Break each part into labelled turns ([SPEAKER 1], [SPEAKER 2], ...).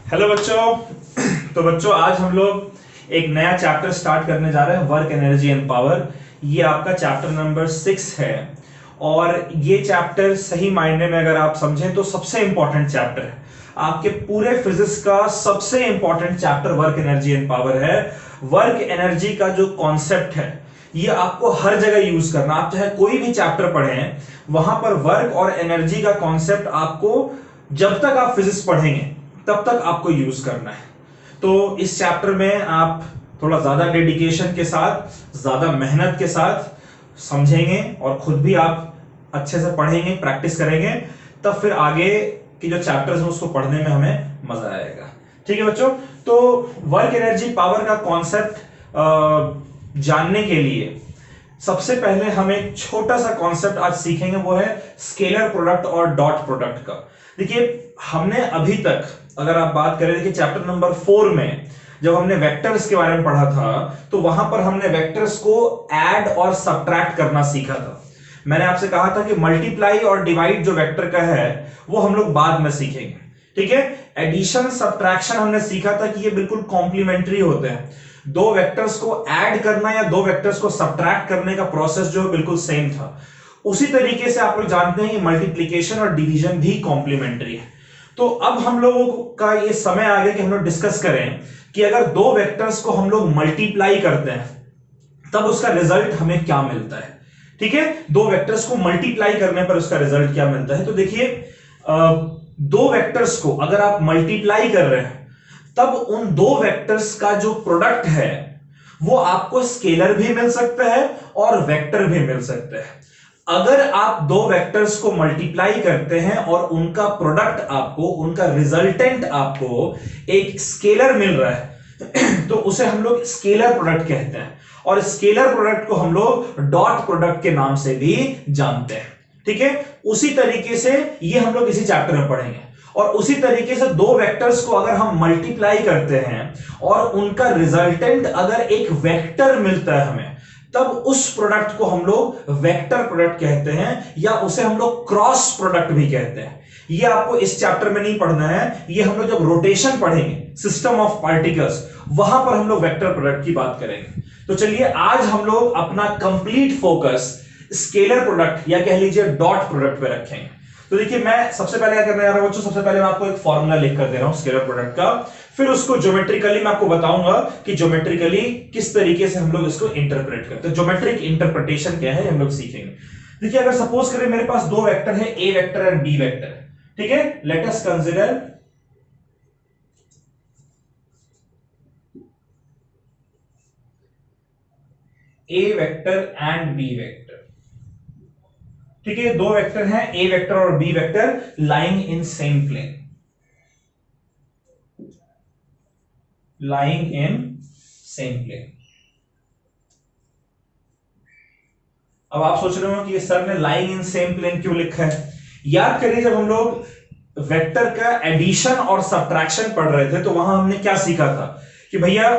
[SPEAKER 1] Hello बच्चों। तो बच्चों आज हम लोग एक नया चैप्टर स्टार्ट करने जा रहे हैं, वर्क एनर्जी एंड पावर। ये आपका चैप्टर नंबर 6 है और ये चैप्टर सही मायने में अगर आप समझें तो सबसे इंपॉर्टेंट चैप्टर है। आपके पूरे फिजिक्स का सबसे important chapter work energy and power है। वर्क एनर्जी का जो कॉन्सेप्ट है ये आपको हर जगह यूज करना, आप चाहे कोई भी चैप्टर पढ़ें वहां पर वर्क और एनर्जी का कॉन्सेप्ट आपको जब तक आप फिजिक्स पढ़ेंगे तब तक आपको यूज करना है। तो इस चैप्टर में आप थोड़ा ज्यादा डेडिकेशन के साथ, ज्यादा मेहनत के साथ समझेंगे और खुद भी आप अच्छे से पढ़ेंगे, प्रैक्टिस करेंगे, तब फिर आगे की जो चैप्टर्स हैं उसको पढ़ने में हमें मजा आएगा। ठीक है बच्चों, तो वर्क एनर्जी पावर का कॉन्सेप्ट जानने के लिए सबसे पहले हम एक छोटा सा कॉन्सेप्ट आज सीखेंगे, वो है स्केलर प्रोडक्ट और डॉट प्रोडक्ट का। देखिए हमने अभी तक अगर आप बात करें, देखिए चैप्टर नंबर 4 में जब हमने वेक्टर्स के बारे में पढ़ा था तो वहां पर हमने वेक्टर्स को ऐड और सब्ट्रैक्ट करना सीखा था। मैंने आपसे कहा था कि मल्टीप्लाई और डिवाइड जो वेक्टर का है वो हम लोग बाद में सीखेंगे। ठीक है, एडिशन सब्ट्रैक्शन हमने सीखा था कि ये बिल्कुल कॉम्प्लीमेंट्री होते हैं। दो वेक्टर्स को ऐड करना या दो वेक्टर्स को सब्ट्रैक्ट करने का प्रोसेस जो है बिल्कुल सेम था। उसी तरीके से आप लोग जानते हैं कि मल्टीप्लिकेशन और डिवीजन भी कॉम्प्लीमेंट्री है। तो अब हम लोगों का ये समय आ गया कि हम लोग डिस्कस करें कि अगर दो वेक्टर्स को हम लोग मल्टीप्लाई करते हैं तब उसका रिजल्ट हमें क्या मिलता है। ठीक है, दो वेक्टर्स को मल्टीप्लाई करने पर उसका रिजल्ट क्या मिलता है। तो देखिए दो वेक्टर्स को अगर आप मल्टीप्लाई कर रहे हैं तब उन दो वेक्टर्स का जो प्रोडक्ट है वो आपको स्केलर भी मिल सकता है और वेक्टर भी मिल सकता है। अगर आप दो वेक्टर्स को मल्टीप्लाई करते हैं और उनका प्रोडक्ट आपको, उनका रिजल्टेंट आपको एक स्केलर मिल रहा है तो उसे हम लोग स्केलर प्रोडक्ट कहते हैं और स्केलर प्रोडक्ट को हम लोग डॉट प्रोडक्ट के नाम से भी जानते हैं। ठीक है, उसी तरीके से ये हम लोग इसी चैप्टर में पढ़ेंगे और उसी तरीके से दो वेक्टर्स को अगर हम मल्टीप्लाई करते हैं और उनका रिजल्टेंट अगर एक वेक्टर मिलता है हमें, तब उस प्रोडक्ट को हम लोग वेक्टर प्रोडक्ट कहते हैं या उसे हम लोग क्रॉस प्रोडक्ट भी कहते हैं। ये आपको इस चैप्टर में नहीं पढ़ना है, ये हम लोग जब रोटेशन पढ़ेंगे, सिस्टम ऑफ पार्टिकल्स, वहां पर हम लोग वेक्टर प्रोडक्ट की बात करेंगे। तो चलिए आज हम लोग अपना कंप्लीट फोकस स्केलर प्रोडक्ट या कह लीजिए डॉट प्रोडक्ट पे रखेंगे। तो देखिए मैं सबसे पहले क्या करने जा रहा हूं बच्चों, सबसे पहले मैं आपको एक फॉर्मूला लिख कर दे रहा हूं स्केलर प्रोडक्ट का, फिर उसको ज्योमेट्रिकली मैं आपको बताऊंगा कि ज्योमेट्रिकली किस तरीके से हम लोग इसको इंटरप्रेट करते हैं। ज्योमेट्रिक इंटरप्रिटेशन क्या है हम लोग सीखेंगे। देखिए अगर सपोज करें मेरे पास दो वेक्टर है, ए वेक्टर एंड बी वेक्टर। ठीक है, let us consider A vector and B vector. ठीक है, दो वेक्टर हैं, ए वेक्टर और B vector, lying in same plane, lying in same plane. अब आप सोच रहे हो कि ये सर ने लाइंग इन सेम प्लेन क्यों लिखा है। याद करिए जब हम लोग वेक्टर का एडिशन और सब्ट्रैक्शन पढ़ रहे थे तो वहां हमने क्या सीखा था कि भैया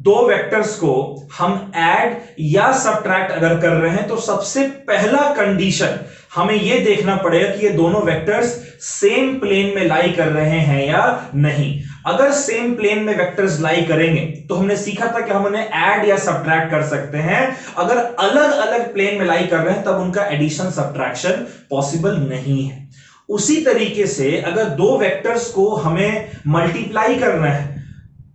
[SPEAKER 1] दो वेक्टर्स को हम ऐड या सब्ट्रैक्ट अगर कर रहे हैं तो सबसे पहला कंडीशन हमें यह देखना पड़ेगा कि ये दोनों वेक्टर्स सेम प्लेन में लाई कर रहे हैं या नहीं। अगर सेम प्लेन में वेक्टर्स लाई करेंगे तो हमने सीखा था कि हम उन्हें ऐड या सब्ट्रैक्ट कर सकते हैं। अगर अलग अलग प्लेन में लाई कर रहे हैं तब उनका एडिशन सब्ट्रैक्शन पॉसिबल नहीं है। उसी तरीके से अगर दो वेक्टर्स को हमें मल्टीप्लाई करना है,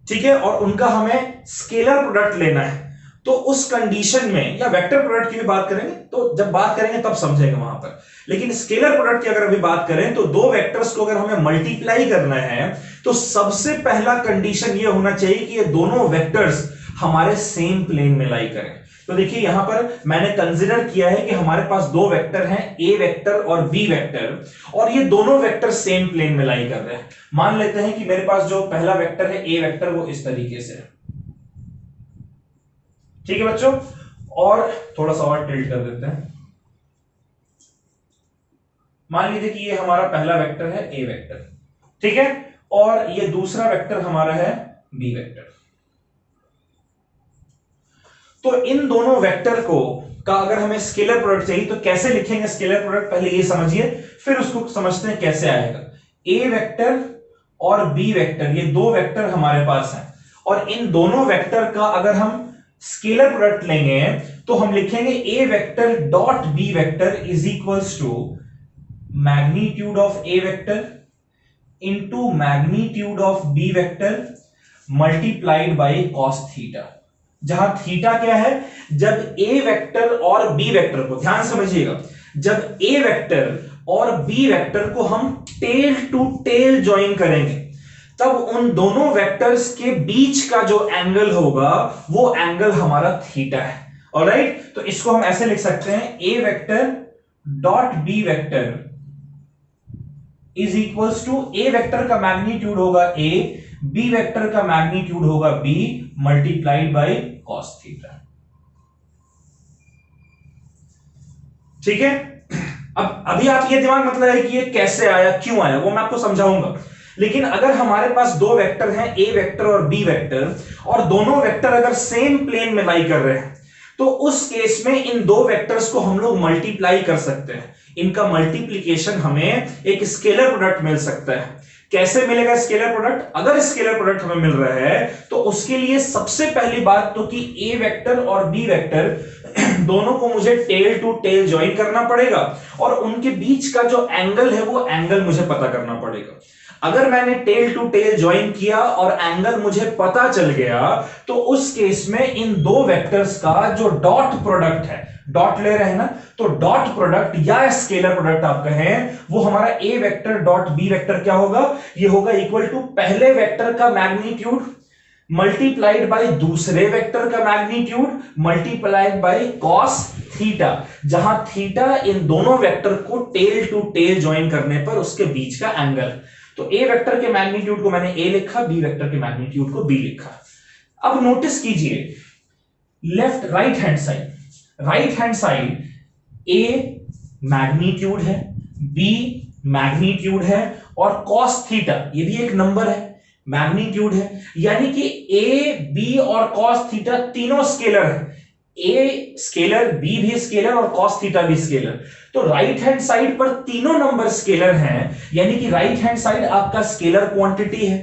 [SPEAKER 1] ठीक है, और उनका हमें स्केलर प्रोडक्ट लेना है, तो उस कंडीशन में, या वेक्टर प्रोडक्ट की भी बात करेंगे, तो जब बात करेंगे तब समझेंगे वहां पर, लेकिन स्केलर प्रोडक्ट की अगर अभी बात करें तो दो वेक्टर्स को अगर हमें मल्टीप्लाई करना है तो सबसे पहला कंडीशन यह होना चाहिए कि ये दोनों वेक्टर्स हमारे सेम प्लेन में लाई करें। तो देखिए यहां पर मैंने कंसीडर किया है कि हमारे पास दो वेक्टर हैं, ए वेक्टर और बी वेक्टर, और ये दोनों वेक्टर सेम प्लेन में लाई कर रहे हैं। मान लेते हैं कि मेरे पास जो पहला वेक्टर है ए वेक्टर वो इस तरीके से है। ठीक है बच्चों, और थोड़ा सा और टिल्ट कर देते हैं। मान लीजिए कि ये हमारा पहला वेक्टर है ए वेक्टर, ठीक है, और ये दूसरा वेक्टर हमारा है बी वेक्टर। तो इन दोनों वेक्टर को का अगर हमें स्केलर प्रोडक्ट चाहिए तो कैसे लिखेंगे स्केलर प्रोडक्ट, पहले ये समझिए, फिर उसको समझते हैं कैसे आएगा। ए वेक्टर और बी वेक्टर, ये दो वेक्टर हमारे पास हैं, और इन दोनों वेक्टर का अगर हम स्केलर प्रोडक्ट लेंगे तो हम लिखेंगे a vector dot B vector is equals to magnitude of a vector into magnitude of b vector multiplied by cos theta, जहां थीटा क्या है, जब ए वेक्टर और बी वेक्टर को, ध्यान समझिएगा, जब ए वेक्टर और बी वेक्टर को हम टेल टू टेल ज्वाइन करेंगे तब उन दोनों वेक्टर्स के बीच का जो एंगल होगा वो एंगल हमारा थीटा है। ऑलराइट, तो इसको हम ऐसे लिख सकते हैं ए vector dot B vector is equals to, A vector का मैग्नीट्यूड होगा ए, बी वेक्टर का मैग्नीट्यूड होगा b multiplied by cos theta. ठीक है, अब अभी आप ये दिमाग मतलब है कि ये कैसे आया, क्यों आया, वो मैं आपको समझाऊंगा। लेकिन अगर हमारे पास दो वेक्टर हैं, ए वेक्टर और बी वेक्टर, और दोनों वेक्टर अगर सेम प्लेन में लाई कर रहे हैं तो उस केस में इन दो वेक्टर्स को हम लोग मल्टीप्लाई कर सकते हैं। इनका मल्टीप्लीकेशन हमें एक स्केलर प्रोडक्ट मिल सकता है। कैसे मिलेगा स्केलर प्रोडक्ट? अगर स्केलर प्रोडक्ट हमें मिल रहा है तो उसके लिए सबसे पहली बात तो कि ए वेक्टर और बी वेक्टर दोनों को मुझे टेल टू टेल ज्वाइन करना पड़ेगा और उनके बीच का जो एंगल है वो एंगल मुझे पता करना पड़ेगा। अगर मैंने टेल टू टेल ज्वाइन किया और एंगल मुझे पता चल गया तो उस केस में इन दो वेक्टर्स का जो डॉट प्रोडक्ट है, डॉट ले रहे हैं ना, तो डॉट प्रोडक्ट या स्केलर प्रोडक्ट आप कहें, वो हमारा ए वेक्टर डॉट बी वेक्टर क्या होगा, ये होगा इक्वल टू पहले वेक्टर का मैग्नीट्यूड मल्टीप्लाइड बाय दूसरे वेक्टर का magnitude multiplied by cos theta, जहां थीटा इन दोनों वेक्टर को टेल टू टेल ज्वाइन करने पर उसके बीच का एंगल। तो ए वेक्टर के मैग्नीट्यूड को मैंने ए लिखा, बी वेक्टर के मैग्नीट्यूड को बी लिखा। अब नोटिस कीजिए लेफ्ट राइट हैंड साइड ए मैग्नीट्यूड है, बी मैग्नीट्यूड है और कॉस थीटा ये भी एक नंबर है, मैग्नीट्यूड है, यानी कि ए बी और कॉस थीटा तीनों स्केलर है। ए स्केलर, बी भी स्केलर और कॉस थीटा भी स्केलर। तो राइट हैंड साइड पर तीनों नंबर स्केलर हैं, यानी कि राइट हैंड साइड आपका स्केलर क्वांटिटी है।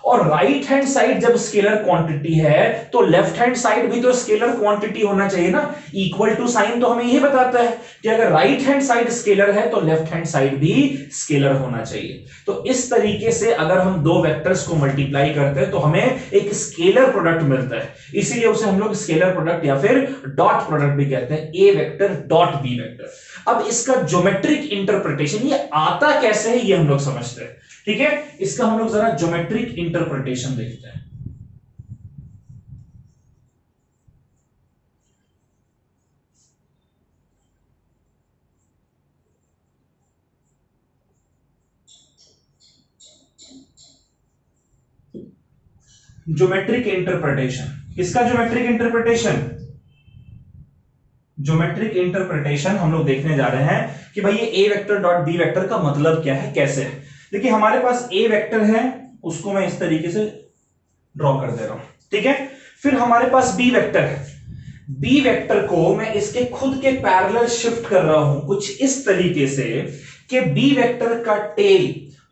[SPEAKER 1] और राइट हैंड साइड जब स्केलर क्वांटिटी है तो लेफ्ट हैंड साइड भी तो स्केलर क्वांटिटी होना चाहिए ना। इक्वल टू साइन तो हमें यही बताता है कि अगर राइट हैंड साइड स्केलर है तो लेफ्ट हैंड साइड भी स्केलर होना चाहिए। तो इस तरीके से अगर हम दो वेक्टर्स को मल्टीप्लाई करते हैं तो हमें एक स्केलर प्रोडक्ट मिलता है, इसीलिए उसे हम लोग स्केलर प्रोडक्ट या फिर डॉट प्रोडक्ट भी कहते हैं, ए वेक्टर डॉट बी वेक्टर। अब इसका ज्योमेट्रिक इंटरप्रिटेशन ये आता कैसे है ये हम लोग समझते हैं। ठीक है, इसका हम लोग जरा ज्योमेट्रिक इंटरप्रिटेशन देखते हैं। ज्योमेट्रिक इंटरप्रिटेशन, किसका ज्योमेट्रिक इंटरप्रिटेशन? ज्योमेट्रिक इंटरप्रिटेशन हम लोग देखने जा रहे हैं कि भाई ये ए वेक्टर डॉट बी वेक्टर का मतलब क्या है, कैसे है। देखिए हमारे पास ए वेक्टर है, उसको मैं इस तरीके से ड्रॉ कर दे रहा हूं, ठीक है। फिर हमारे पास बी वेक्टर है, बी वेक्टर को मैं इसके खुद के पैरेलल शिफ्ट कर रहा हूं कुछ इस तरीके से कि बी वेक्टर का टेल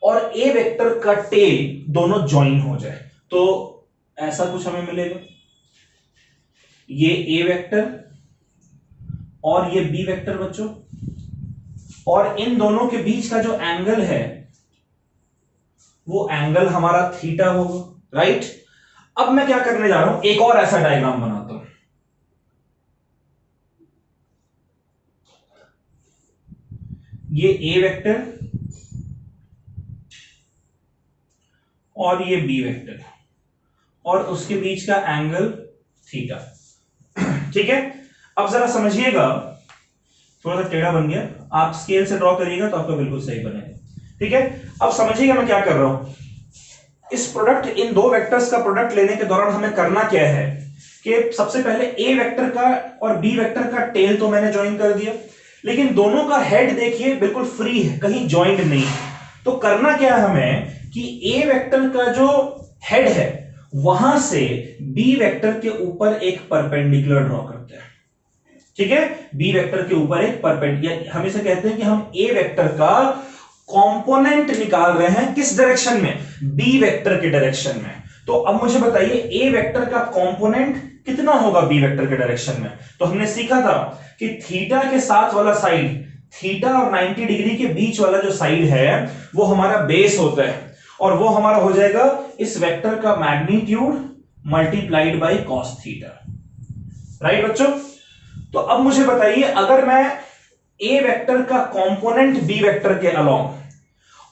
[SPEAKER 1] और ए वेक्टर का टेल दोनों ज्वाइन हो जाए। तो ऐसा कुछ हमें मिलेगा, ये ए वेक्टर और ये बी वेक्टर बच्चों, और इन दोनों के बीच का जो एंगल है वो एंगल हमारा थीटा होगा, राइट। अब मैं क्या करने जा रहा हूं, एक और ऐसा डायग्राम बनाता हूं। ये ए वेक्टर और ये बी वेक्टर और उसके बीच का एंगल थीटा, ठीक है। अब जरा समझिएगा, थोड़ा सा टेढ़ा बन गया, आप स्केल से ड्रॉ करिएगा तो आपका बिल्कुल सही बनेगा, ठीक है। अब समझिएगा मैं क्या कर रहा हूं। इस प्रोडक्ट, इन दो वेक्टर्स का प्रोडक्ट लेने के दौरान हमें करना क्या है कि सबसे पहले ए वेक्टर का और बी वेक्टर का टेल तो मैंने ज्वाइन कर दिया, लेकिन दोनों का हेड देखिए बिल्कुल फ्री है, कहीं ज्वाइंट नहीं। तो करना क्या है हमें कि ए वेक्टर का जो हेड है वहां से बी वेक्टर के ऊपर एक परपेंडिकुलर ड्रॉ करते हैं, ठीक है। बी वेक्टर के ऊपर एक परपेंडिकुलर, हम इसे कहते हैं कि हम ए वेक्टर का कंपोनेंट निकाल रहे हैं किस डायरेक्शन में, बी वेक्टर के डायरेक्शन में। तो अब मुझे बताइए ए वेक्टर का कंपोनेंट कितना होगा बी वेक्टर के डायरेक्शन में। तो हमने सीखा था कि थीटा के साथ वाला साइड, थीटा और 90 डिग्री के बीच वाला जो साइड है वो हमारा बेस होता है, और वो हमारा हो जाएगा इस वेक्टर का magnitude multiplied by cos theta. Right बच्चों। तो अब मुझे बताइए, अगर मैं ए वेक्टर का कंपोनेंट बी वेक्टर के अलोंग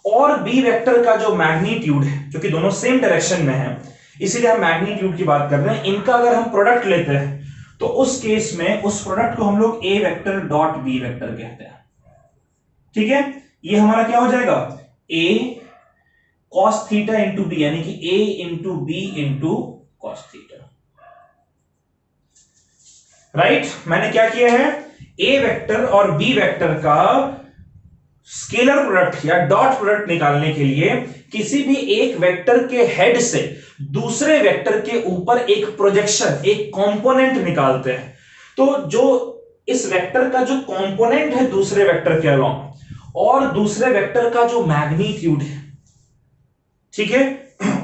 [SPEAKER 1] और बी वेक्टर का जो मैग्नीट्यूड है, जो कि दोनों सेम डायरेक्शन में है, इसीलिए हम मैग्नीट्यूड की बात कर रहे हैं, इनका अगर हम प्रोडक्ट लेते हैं तो उस केस में उस प्रोडक्ट को हम लोग a vector dot B vector कहते हैं। ठीक है, ये हमारा क्या हो जाएगा, a cos theta into b, यानी कि a into B into cos theta. Right, मैंने क्या किया है, ए वेक्टर और बी वेक्टर का स्केलर प्रोडक्ट या डॉट प्रोडक्ट निकालने के लिए किसी भी एक वेक्टर के हेड से दूसरे वेक्टर के ऊपर एक प्रोजेक्शन, एक कंपोनेंट निकालते हैं। तो जो इस वेक्टर का जो कंपोनेंट है दूसरे वेक्टर के अलोंग और दूसरे वेक्टर का जो मैग्नीट्यूड है, ठीक है,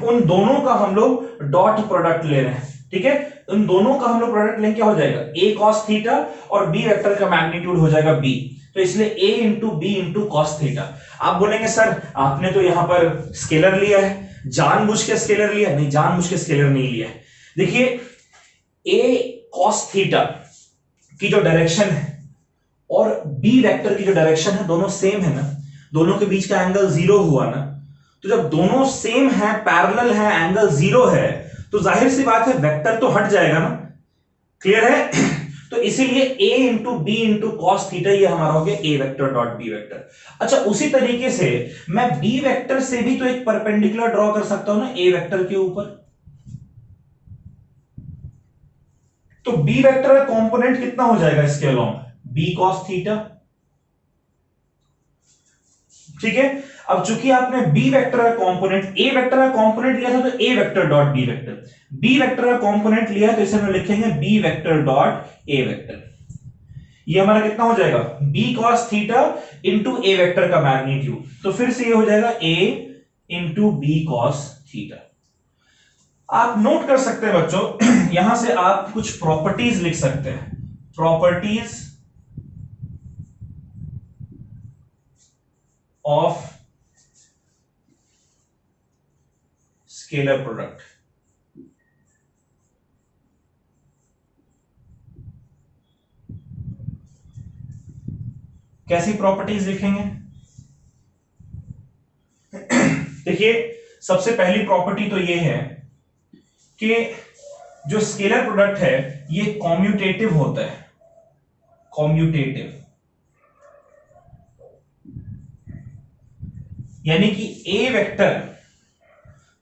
[SPEAKER 1] उन दोनों का हम लोग डॉट प्रोडक्ट ले रहे हैं। ठीक है, उन दोनों का हम लोग प्रोडक्ट लेंगे, क्या हो जाएगा, ए कॉस थीटा और बी वेक्टर का मैग्नीट्यूड हो जाएगा बी, तो इसलिए a into B into cos theta. आप बोलेंगे सर आपने तो यहां पर स्केलर लिया है, जानबूझ के स्केलर लिया, नहीं जानबूझ के स्केलर नहीं लिया है। देखिए ए कॉस थीटा की जो डायरेक्शन है और बी वेक्टर की जो डायरेक्शन है दोनों सेम है ना, दोनों के बीच का एंगल 0 हुआ ना, तो जब दोनों सेम है, पैरेलल है, एंगल 0 है, तो जाहिर सी बात है वेक्टर तो हट जाएगा ना। क्लियर है। तो इसीलिए a into B into cos theta ये हमारा हो गया a vector dot b vector. अच्छा, उसी तरीके से मैं b वेक्टर से भी तो एक परपेंडिकुलर ड्रॉ कर सकता हूं ना a वेक्टर के ऊपर। तो b वेक्टर का कंपोनेंट कितना हो जाएगा इसके अलोंग, b cos थीटा। ठीक है, अब चूंकि आपने b वेक्टर का कंपोनेंट, a वेक्टर का कंपोनेंट लिया था तो a vector dot b vector, b vector का कंपोनेंट लिया है तो इसे हम लिखेंगे b vector dot a vector. ये हमारा कितना हो जाएगा, b cos theta into a vector का मैग्नीट्यूड, तो फिर से ये हो जाएगा a into b cos theta. आप नोट कर सकते हैं बच्चों, यहां से आप कुछ प्रॉपर्टीज लिख सकते हैं, प्रॉपर्टीज ऑफ स्केलर प्रोडक्ट। कैसी प्रॉपर्टीज लिखेंगे, देखिए सबसे पहली प्रॉपर्टी तो ये है कि जो स्केलर प्रोडक्ट है ये कॉम्यूटेटिव होता है, कॉम्यूटेटिव, यानी कि ए वेक्टर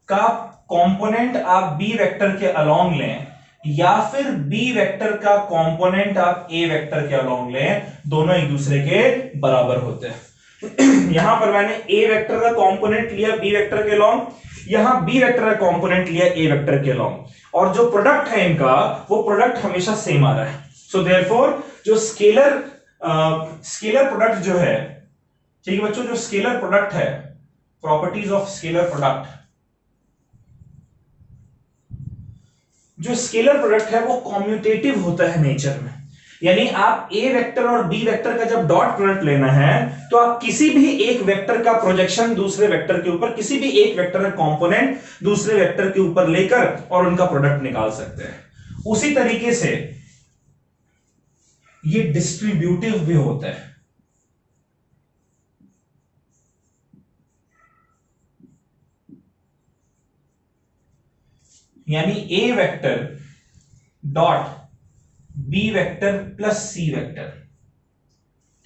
[SPEAKER 1] का कंपोनेंट आप बी वेक्टर के अलोंग लें या फिर बी वेक्टर का कंपोनेंट आप ए वेक्टर के अलोंग लें, दोनों एक दूसरे के बराबर होते हैं। यहां पर मैंने ए वेक्टर का कंपोनेंट लिया बी वेक्टर के अलोंग, यहां बी वेक्टर का कंपोनेंट लिया ए वेक्टर के अलोंग, और जो प्रोडक्ट है इनका वो प्रोडक्ट हमेशा सेम आ रहा है। सो देयरफॉर जो स्केलर प्रोडक्ट जो है, ठीक है बच्चों, जो स्केलर प्रोडक्ट है, प्रॉपर्टीज ऑफ स्केलर प्रोडक्ट, जो स्केलर प्रोडक्ट है वो कॉम्यूटेटिव होता है नेचर में। यानी आप ए वेक्टर और बी वेक्टर का जब डॉट प्रोडक्ट लेना है तो आप किसी भी एक वेक्टर का प्रोजेक्शन दूसरे वेक्टर के ऊपर, किसी भी एक वेक्टर का कंपोनेंट दूसरे वेक्टर के ऊपर लेकर और उनका प्रोडक्ट निकाल सकते हैं। उसी तरीके से ये डिस्ट्रीब्यूटिव भी होता है, यानी a vector dot B vector plus C vector.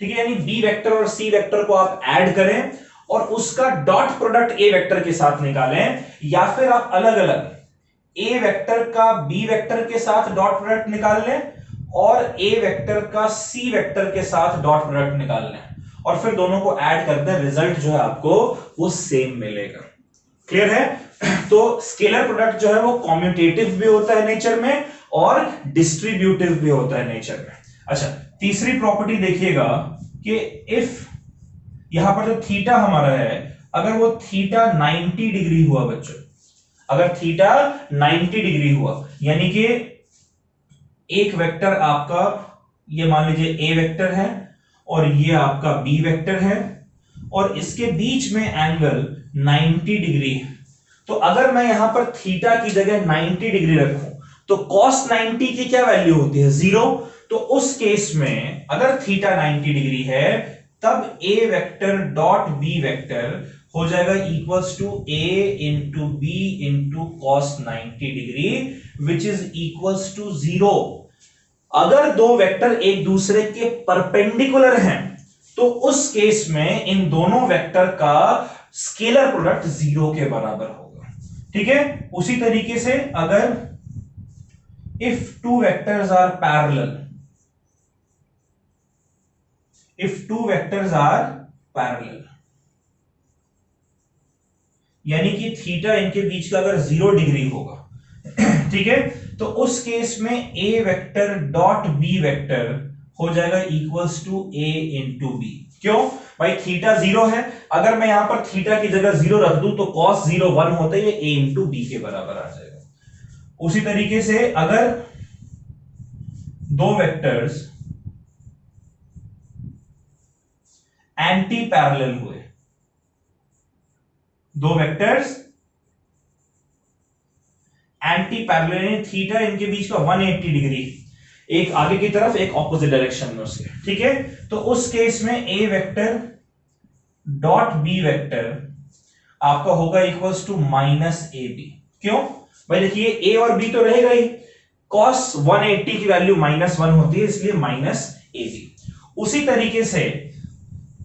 [SPEAKER 1] ठीक है, यानी बी वेक्टर और सी वेक्टर को आप ऐड करें और उसका डॉट प्रोडक्ट ए वेक्टर के साथ निकालें, या फिर आप अलग अलग ए वेक्टर का बी वेक्टर के साथ डॉट प्रोडक्ट निकाल लें और ए वेक्टर का सी वेक्टर के साथ डॉट प्रोडक्ट निकाल लें, और फिर दोनों को ऐड कर दें, रिजल्ट जो है आपको वो सेम मिलेगा। क्लियर है। तो स्केलर प्रोडक्ट जो है वो कॉम्यूटेटिव भी होता है नेचर में और डिस्ट्रीब्यूटिव भी होता है नेचर में। अच्छा, तीसरी प्रॉपर्टी देखिएगा कि इफ यहां पर जो थीटा हमारा है, अगर वो थीटा 90 डिग्री हुआ बच्चों, अगर थीटा 90 डिग्री हुआ, यानी कि एक वेक्टर आपका ये मान लीजिए ए वेक्टर है और ये आपका बी वेक्टर है और इसके बीच में एंगल 90 डिग्री है। तो अगर मैं यहां पर थीटा की जगह 90 डिग्री रखूं तो cos 90 की क्या वैल्यू होती है? 0। तो उस केस में अगर थीटा 90 डिग्री है तब A vector dot B vector हो जाएगा equals to A into B into cos 90 degree which is equals to 0। अगर दो वेक्टर एक दूसरे के परपेंडिकुलर हैं तो उस केस में इन दोनों वेक्टर का स्केलर प्रोडक्ट 0 के बराबर होगा। ठीक है, उसी तरीके से अगर if two vectors are parallel, if two vectors are parallel, यानी कि थीटा इनके बीच का अगर 0 डिग्री होगा ठीक है, तो उस केस में a vector dot b vector हो जाएगा equals to a into B. क्यों भाई? थीटा 0 है, अगर मैं यहां पर थीटा की जगह 0 रख दूं तो cos 0 1 होता है, a इंटू बी के बराबर आ जाएगा। उसी तरीके से अगर दो वेक्टर्स एंटी पैरेलल हुए, दो वेक्टर्स एंटी पैरेलल, थीटा इनके बीच का 180 डिग्री, एक आगे की तरफ एक ऑपोजिट डायरेक्शन में उसके, ठीक है, तो उस केस में A vector dot B vector आपका होगा equals to minus A B. क्यों भाई? देखिए ए और बी तो रहेगा ही, cos 180 की वैल्यू -1 होती है, इसलिए माइनस ए बी। उसी तरीके से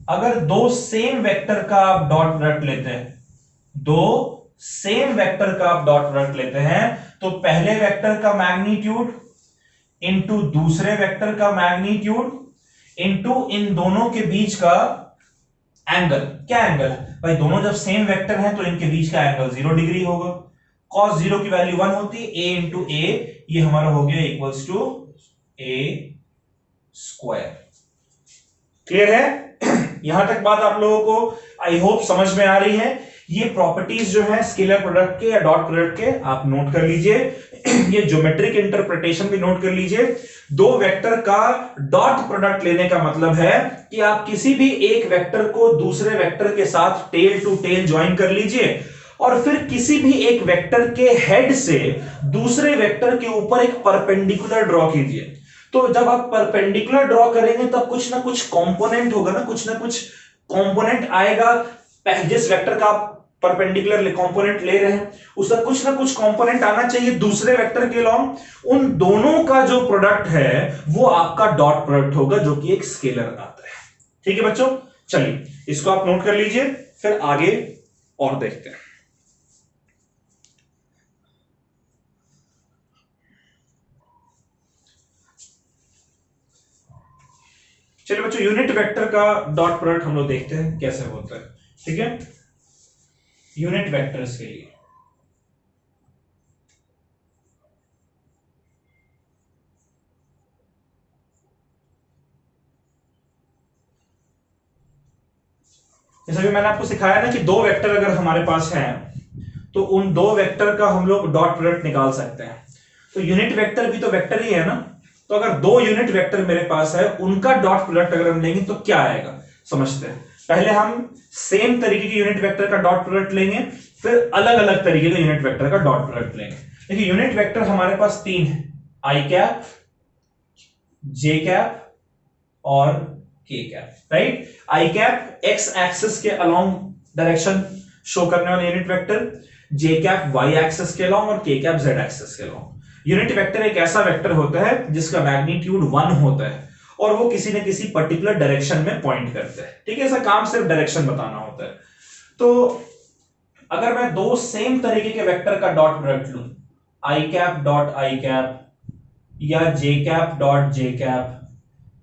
[SPEAKER 1] अगर दो सेम वेक्टर का आप डॉट प्रोडक्ट लेते हैं, दो सेम वेक्टर का आप डॉट प्रोडक्ट लेते हैं, तो पहले वेक्टर का मैग्नीट्यूड इनटू दूसरे वेक्टर का मैग्नीट्यूड इनटू इन दोनों के बीच का एंगल। क्या एंगल भाई? दोनों जब सेम वेक्टर हैं तो इनके बीच का एंगल 0 डिग्री होगा। cos 0 की वैल्यू 1 होती है, a इंटू ए, ये हमारा हो गया equals to a square. Clear है? यहां तक बात आप लोगों को आई होप समझ में आ रही है। ये प्रॉपर्टीज जो है स्केलर प्रोडक्ट के या डॉट प्रोडक्ट के आप नोट कर लीजिए। ये ज्योमेट्रिक इंटरप्रिटेशन भी नोट कर लीजिए। दो वेक्टर का डॉट प्रोडक्ट लेने का मतलब है कि आप किसी भी एक वेक्टर को दूसरे वेक्टर के साथ टेल टू टेल ज्वाइन कर लीजिए और फिर किसी भी एक वेक्टर के हेड से दूसरे वेक्टर के ऊपर एक परपेंडिकुलर ड्रॉ कीजिए। तो जब आप परपेंडिकुलर ड्रॉ करेंगे तब कुछ ना कुछ कंपोनेंट होगा ना कुछ कंपोनेंट आएगा। जिस वेक्टर का आप परपेंडिकुलर कंपोनेंट ले रहे हैं उसका कुछ ना कुछ कंपोनेंट आना चाहिए दूसरे वेक्टर के लॉन्ग, उन दोनों का जो प्रोडक्ट है वो आपका डॉट प्रोडक्ट होगा जो कि एक स्केलर आता है। ठीक है बच्चों, चलिए इसको आप नोट कर लीजिए, फिर आगे और देखते हैं। चलिए बच्चों, यूनिट वेक्टर का डॉट प्रोडक्ट हम लोग देखते हैं कैसे होता है। ठीक है, यूनिट वेक्टर्स के लिए जैसे भी मैंने आपको सिखाया ना कि दो वेक्टर अगर हमारे पास हैं तो उन दो वेक्टर का हम लोग डॉट प्रोडक्ट निकाल सकते हैं। तो यूनिट वेक्टर भी तो वेक्टर ही है ना, तो अगर दो यूनिट वेक्टर मेरे पास है उनका डॉट प्रोडक्ट अगर हम लेंगे तो क्या आएगा समझते हैं। पहले हम सेम तरीके के यूनिट वेक्टर का डॉट प्रोडक्ट लेंगे, फिर अलग अलग तरीके के यूनिट वेक्टर का डॉट प्रोडक्ट लेंगे। देखिए यूनिट वेक्टर हमारे पास तीन है, आई कैप, जे कैप और के कैप, राइट। आई कैप एक्स एक्सिस के अलोंग डायरेक्शन शो करने वाला यूनिट वेक्टर, जे कैप वाई एक्सिस के अलोंग और के कैप जेड एक्सिस के अलोंग। यूनिट वेक्टर एक ऐसा वेक्टर होता है जिसका मैग्नीट्यूड 1 होता है और वो किसी न किसी पर्टिकुलर डायरेक्शन में पॉइंट करता है। ठीक है, ऐसा काम सिर्फ डायरेक्शन बताना होता है। तो अगर मैं दो सेम तरीके के वेक्टर का डॉट प्रोडक्ट लूं, i cap dot i cap या जे कैप डॉट जे कैप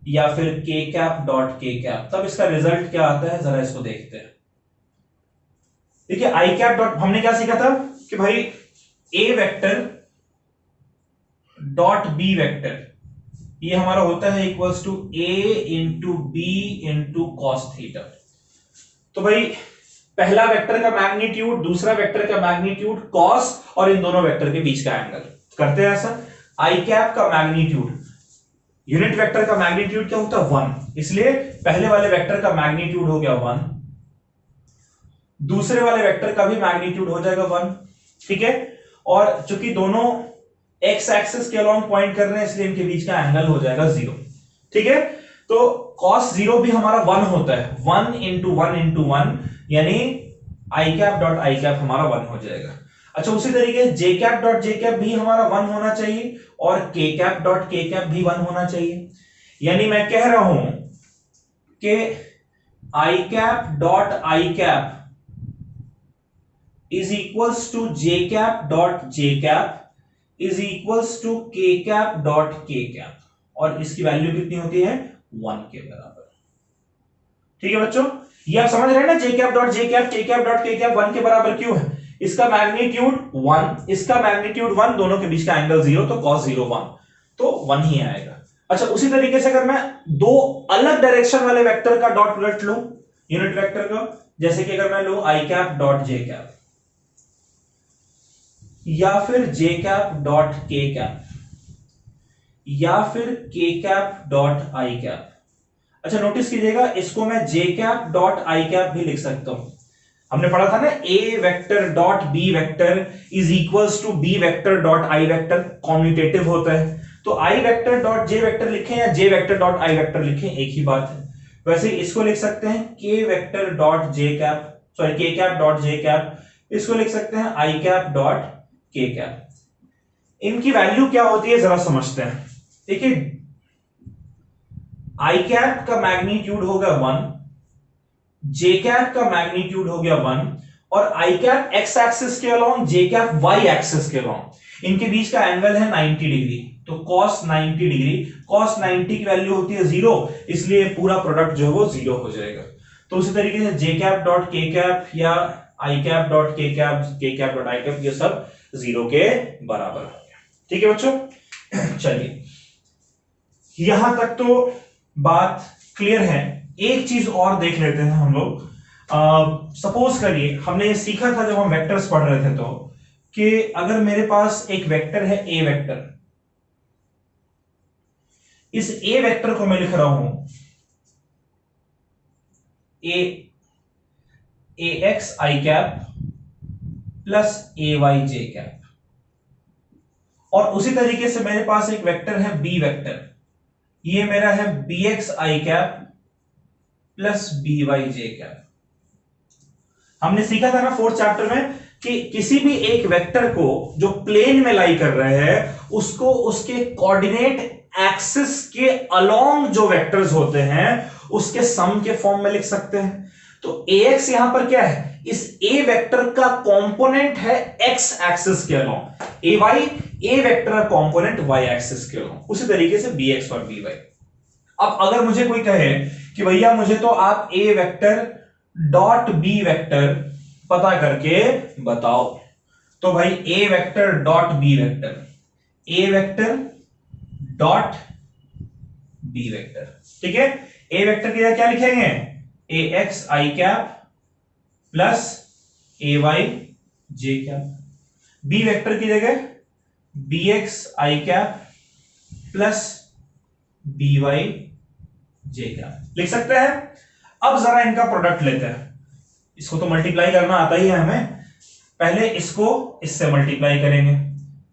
[SPEAKER 1] या फिर k cap dot k cap, तब इसका रिजल्ट क्या आता है जरा इसको देखते हैं। देखिए आई कैप डॉट हमने क्या सीखा था कि भाई A vector dot B vector ये हमारा होता है equals to A into B into cos theta. तो भाई पहला वेक्टर का मैग्नीट्यूड, दूसरा वेक्टर का मैग्नीट्यूड, कॉस और इन दोनों वेक्टर के बीच का एंगल करते हैं ऐसा। आई कैप का मैग्नीट्यूड, यूनिट वेक्टर का मैग्नीट्यूड क्या होता है 1, इसलिए पहले वाले वेक्टर का मैग्नीट्यूड हो गया 1, दूसरे वाले वेक्टर का भी मैग्नीट्यूड हो जाएगा 1, ठीक है। और चूंकि दोनों एक्स एक्सिस के अलोंग पॉइंट कर रहे हैं इसलिए इनके बीच का एंगल हो जाएगा 0, ठीक है। तो cos 0 भी हमारा 1 होता है, 1 इंटू 1 इंटू 1, यानी आई कैप डॉट आई कैप हमारा 1 हो जाएगा। अच्छा, उसी तरीके से जे कैप डॉट जे कैप भी हमारा 1 होना चाहिए और के कैप डॉट के कैप भी 1 होना चाहिए। यानी मैं कह रहा हूं कि i cap dot i cap is equals to j cap dot j cap is equals to k cap dot k cap, और इसकी वैल्यू कितनी होती है 1 के बराबर। ठीक है बच्चों, ये आप समझ रहे हैं ना, जे कैप डॉट जे कैप के कैप डॉट के कैप 1 के बराबर क्यों है? इसका मैग्नीट्यूड 1, इसका मैग्नीट्यूड 1, दोनों के बीच का एंगल 0, तो cos 0 1, तो 1 ही आएगा। अच्छा, उसी तरीके से अगर मैं दो अलग डायरेक्शन वाले वेक्टर का डॉट प्रोडक्ट लूं, यूनिट वेक्टर का, जैसे कि अगर मैं लूं i cap dot j cap या फिर j cap dot k cap या फिर k cap dot i cap. अच्छा, नोटिस कीजिएगा, इसको मैं j cap dot i cap भी लिख सकता हूं। हमने पढ़ा था ना, ए vector dot B vector is equals to b vector dot i vector, commutative होता है। तो आई वेक्टर डॉट जे वेक्टर लिखें या जे वेक्टर डॉट आई वेक्टर लिखें, एक ही बात है। वैसे इसको लिख सकते हैं के vector dot j cap, sorry के कैप डॉट जे कैप, इसको लिख सकते हैं आई कैप डॉट के कैप। इनकी वैल्यू क्या होती है जरा समझते हैं। देखिए, आई कैप का मैग्नीट्यूड होगा 1, जे कैप का मैग्नीट्यूड हो गया 1, और आई कैप एक्स एक्सिस के अलोंग, जे कैप वाई एक्सिस के अलोंग, इनके बीच का एंगल है 90 डिग्री, तो cos 90 डिग्री, cos 90 की वैल्यू होती है 0, इसलिए पूरा प्रोडक्ट जो है वो 0 हो जाएगा। तो उसी तरीके से जे कैप डॉट के कैप या आई cap dot k cap dot i cap, ये सब 0 के बराबर हो गया। ठीक है बच्चों, चलिए यहां तक तो बात क्लियर है। एक चीज और देख लेते हैं हम लोग। सपोज करिए, हमने ये सीखा था जब हम वेक्टर्स पढ़ रहे थे, तो कि अगर मेरे पास एक वेक्टर है ए वेक्टर, इस ए वेक्टर को मैं लिख रहा हूं a x I cap plus a y j cap, और उसी तरीके से मेरे पास एक वेक्टर है बी वेक्टर, ये मेरा है बी एक्स आई cap plus B y j cap. हमने सीखा था ना 4th चैप्टर में कि किसी भी एक वेक्टर को जो प्लेन में लाई कर रहे हैं, उसको उसके कोऑर्डिनेट एक्सिस के अलोंग जो वेक्टर्स होते हैं उसके सम के फॉर्म में लिख सकते हैं। तो ax यहां पर क्या है, इस a वेक्टर का कंपोनेंट है x एक्सिस के अलोंग, ay a वेक्टर का कंपोनेंट y एक्सिस के अलोंग, उसी तरीके से bx और by। अब अगर मुझे कोई कहे कि भैया मुझे तो आप a vector dot b vector पता करके बताओ, तो भाई a vector dot b vector, a vector dot b vector, ठीक है। a वेक्टर की जगह क्या लिखेंगे, ए x I cap plus a y j cap. B vector की जगह बी एक्स आई cap plus B y j cap लिख सकते हैं। अब जरा इनका प्रोडक्ट लेते हैं। इसको तो मल्टीप्लाई करना आता ही है हमें, पहले इसको इससे मल्टीप्लाई करेंगे।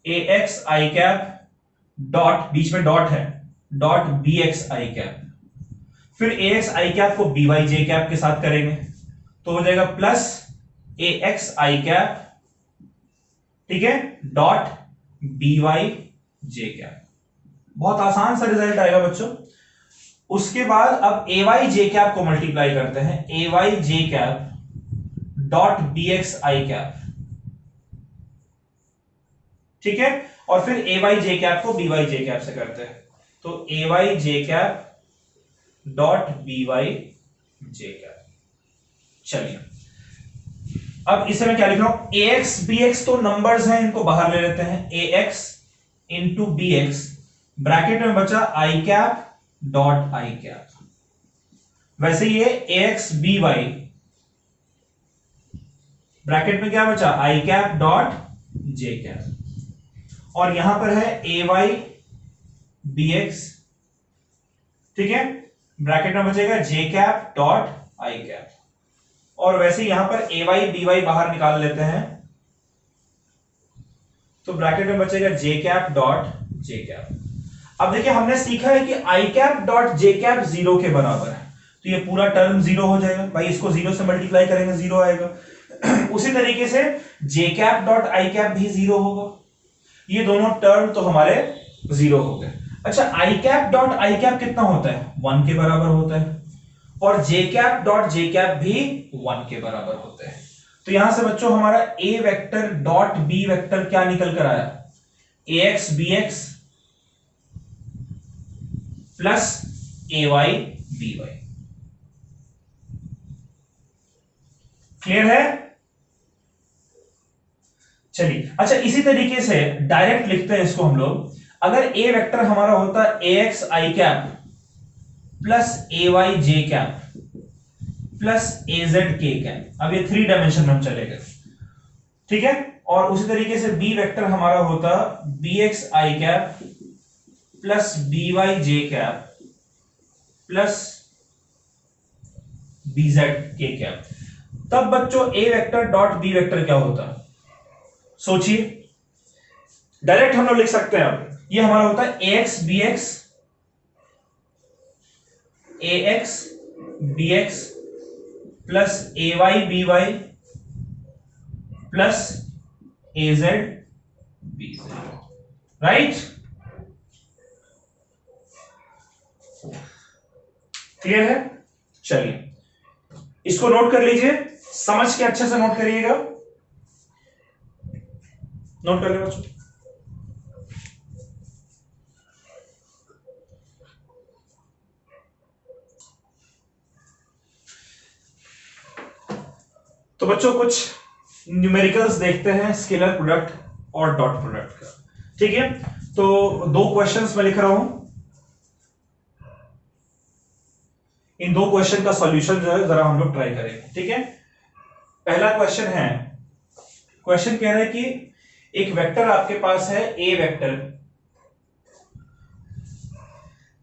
[SPEAKER 1] ए एक्स आई कैप डॉट, बीच में डॉट है, डॉट बी एक्स आई कैप, फिर ए एक्स आई कैप को बी वाई जे कैप के साथ करेंगे, तो हो जाएगा प्लस ए एक्स आई कैप, ठीक है, dot b y j cap. बहुत आसान सा रिजल्ट आएगा बच्चों। उसके बाद अब ए वाई जे कैप को मल्टीप्लाई करते हैं, ए y j cap dot B x आई कैप, ठीक है, और फिर ए वाई जे कैप को बी वाई जे कैप से करते हैं, तो a y j cap dot b y j cap. चलिए अब इसे मैं क्या लिख रहा हूं, ए एक्स बी एक्स तो नंबर्स हैं, इनको बाहर ले लेते हैं, a x into b x, bracket में बचा i cap dot i cap. वैसे ये a x b y bracket में क्या बचा, i cap dot j cap, और यहां पर है ए वाई बी एक्स, ठीक है, ब्रैकेट में बचेगा j cap dot i cap, और वैसे यहां पर ए वाई बी वाई बाहर निकाल लेते हैं, तो ब्रैकेट में बचेगा j cap dot j cap. अब देखिए हमने सीखा है कि i cap dot j cap zero के बराबर है, तो ये पूरा टर्म जीरो हो जाएगा भाई, इसको जीरो से मल्टीप्लाई करेंगे जीरो आएगा। उसी तरीके से जे कैप डॉट आई कैप भी जीरो होगा, ये दोनों टर्म तो हमारे जीरो हो गए। अच्छा, आई कैप डॉट आई कैप कितना होता है, 1 के बराबर होता है, और जे कैप डॉट जे कैप भी 1 के बराबर होते हैं। तो यहां से बच्चों हमारा ए वेक्टर डॉट बी वेक्टर क्या निकल कर आया, ए x b x plus a y b Y. Clear है? चलिए, अच्छा इसी तरीके से डायरेक्ट लिखते हैं इसको हम लोग। अगर ए वेक्टर हमारा होता है a x I cap plus a y j cap plus a Z के कैप, अब ये 3 डायमेंशन में हम चले गए, ठीक है। और उसी तरीके से बी वेक्टर हमारा होता बी एक्स आई cap plus B y j cap plus B Z के कैप। तब बच्चों ए वेक्टर डॉट बी वेक्टर क्या होता, सोचिए, डायरेक्ट हम लोग लिख सकते हैं। अब ये हमारा होता है a x b x plus a y b y plus a z b z, right? Clear है? चलिए इसको नोट कर लीजिए, समझ के अच्छे से नोट करिएगा, नोट कर ले बच्चों। तो बच्चों कुछ न्यूमेरिकल्स देखते हैं स्केलर प्रोडक्ट और डॉट प्रोडक्ट का, ठीक है। तो 2 क्वेश्चंस मैं लिख रहा हूं, इन 2 क्वेश्चन का सॉल्यूशन जो है जरा हम लोग ट्राई करेंगे, ठीक है। पहला क्वेश्चन है, क्वेश्चन कह रहा है कि एक वेक्टर आपके पास है ए वेक्टर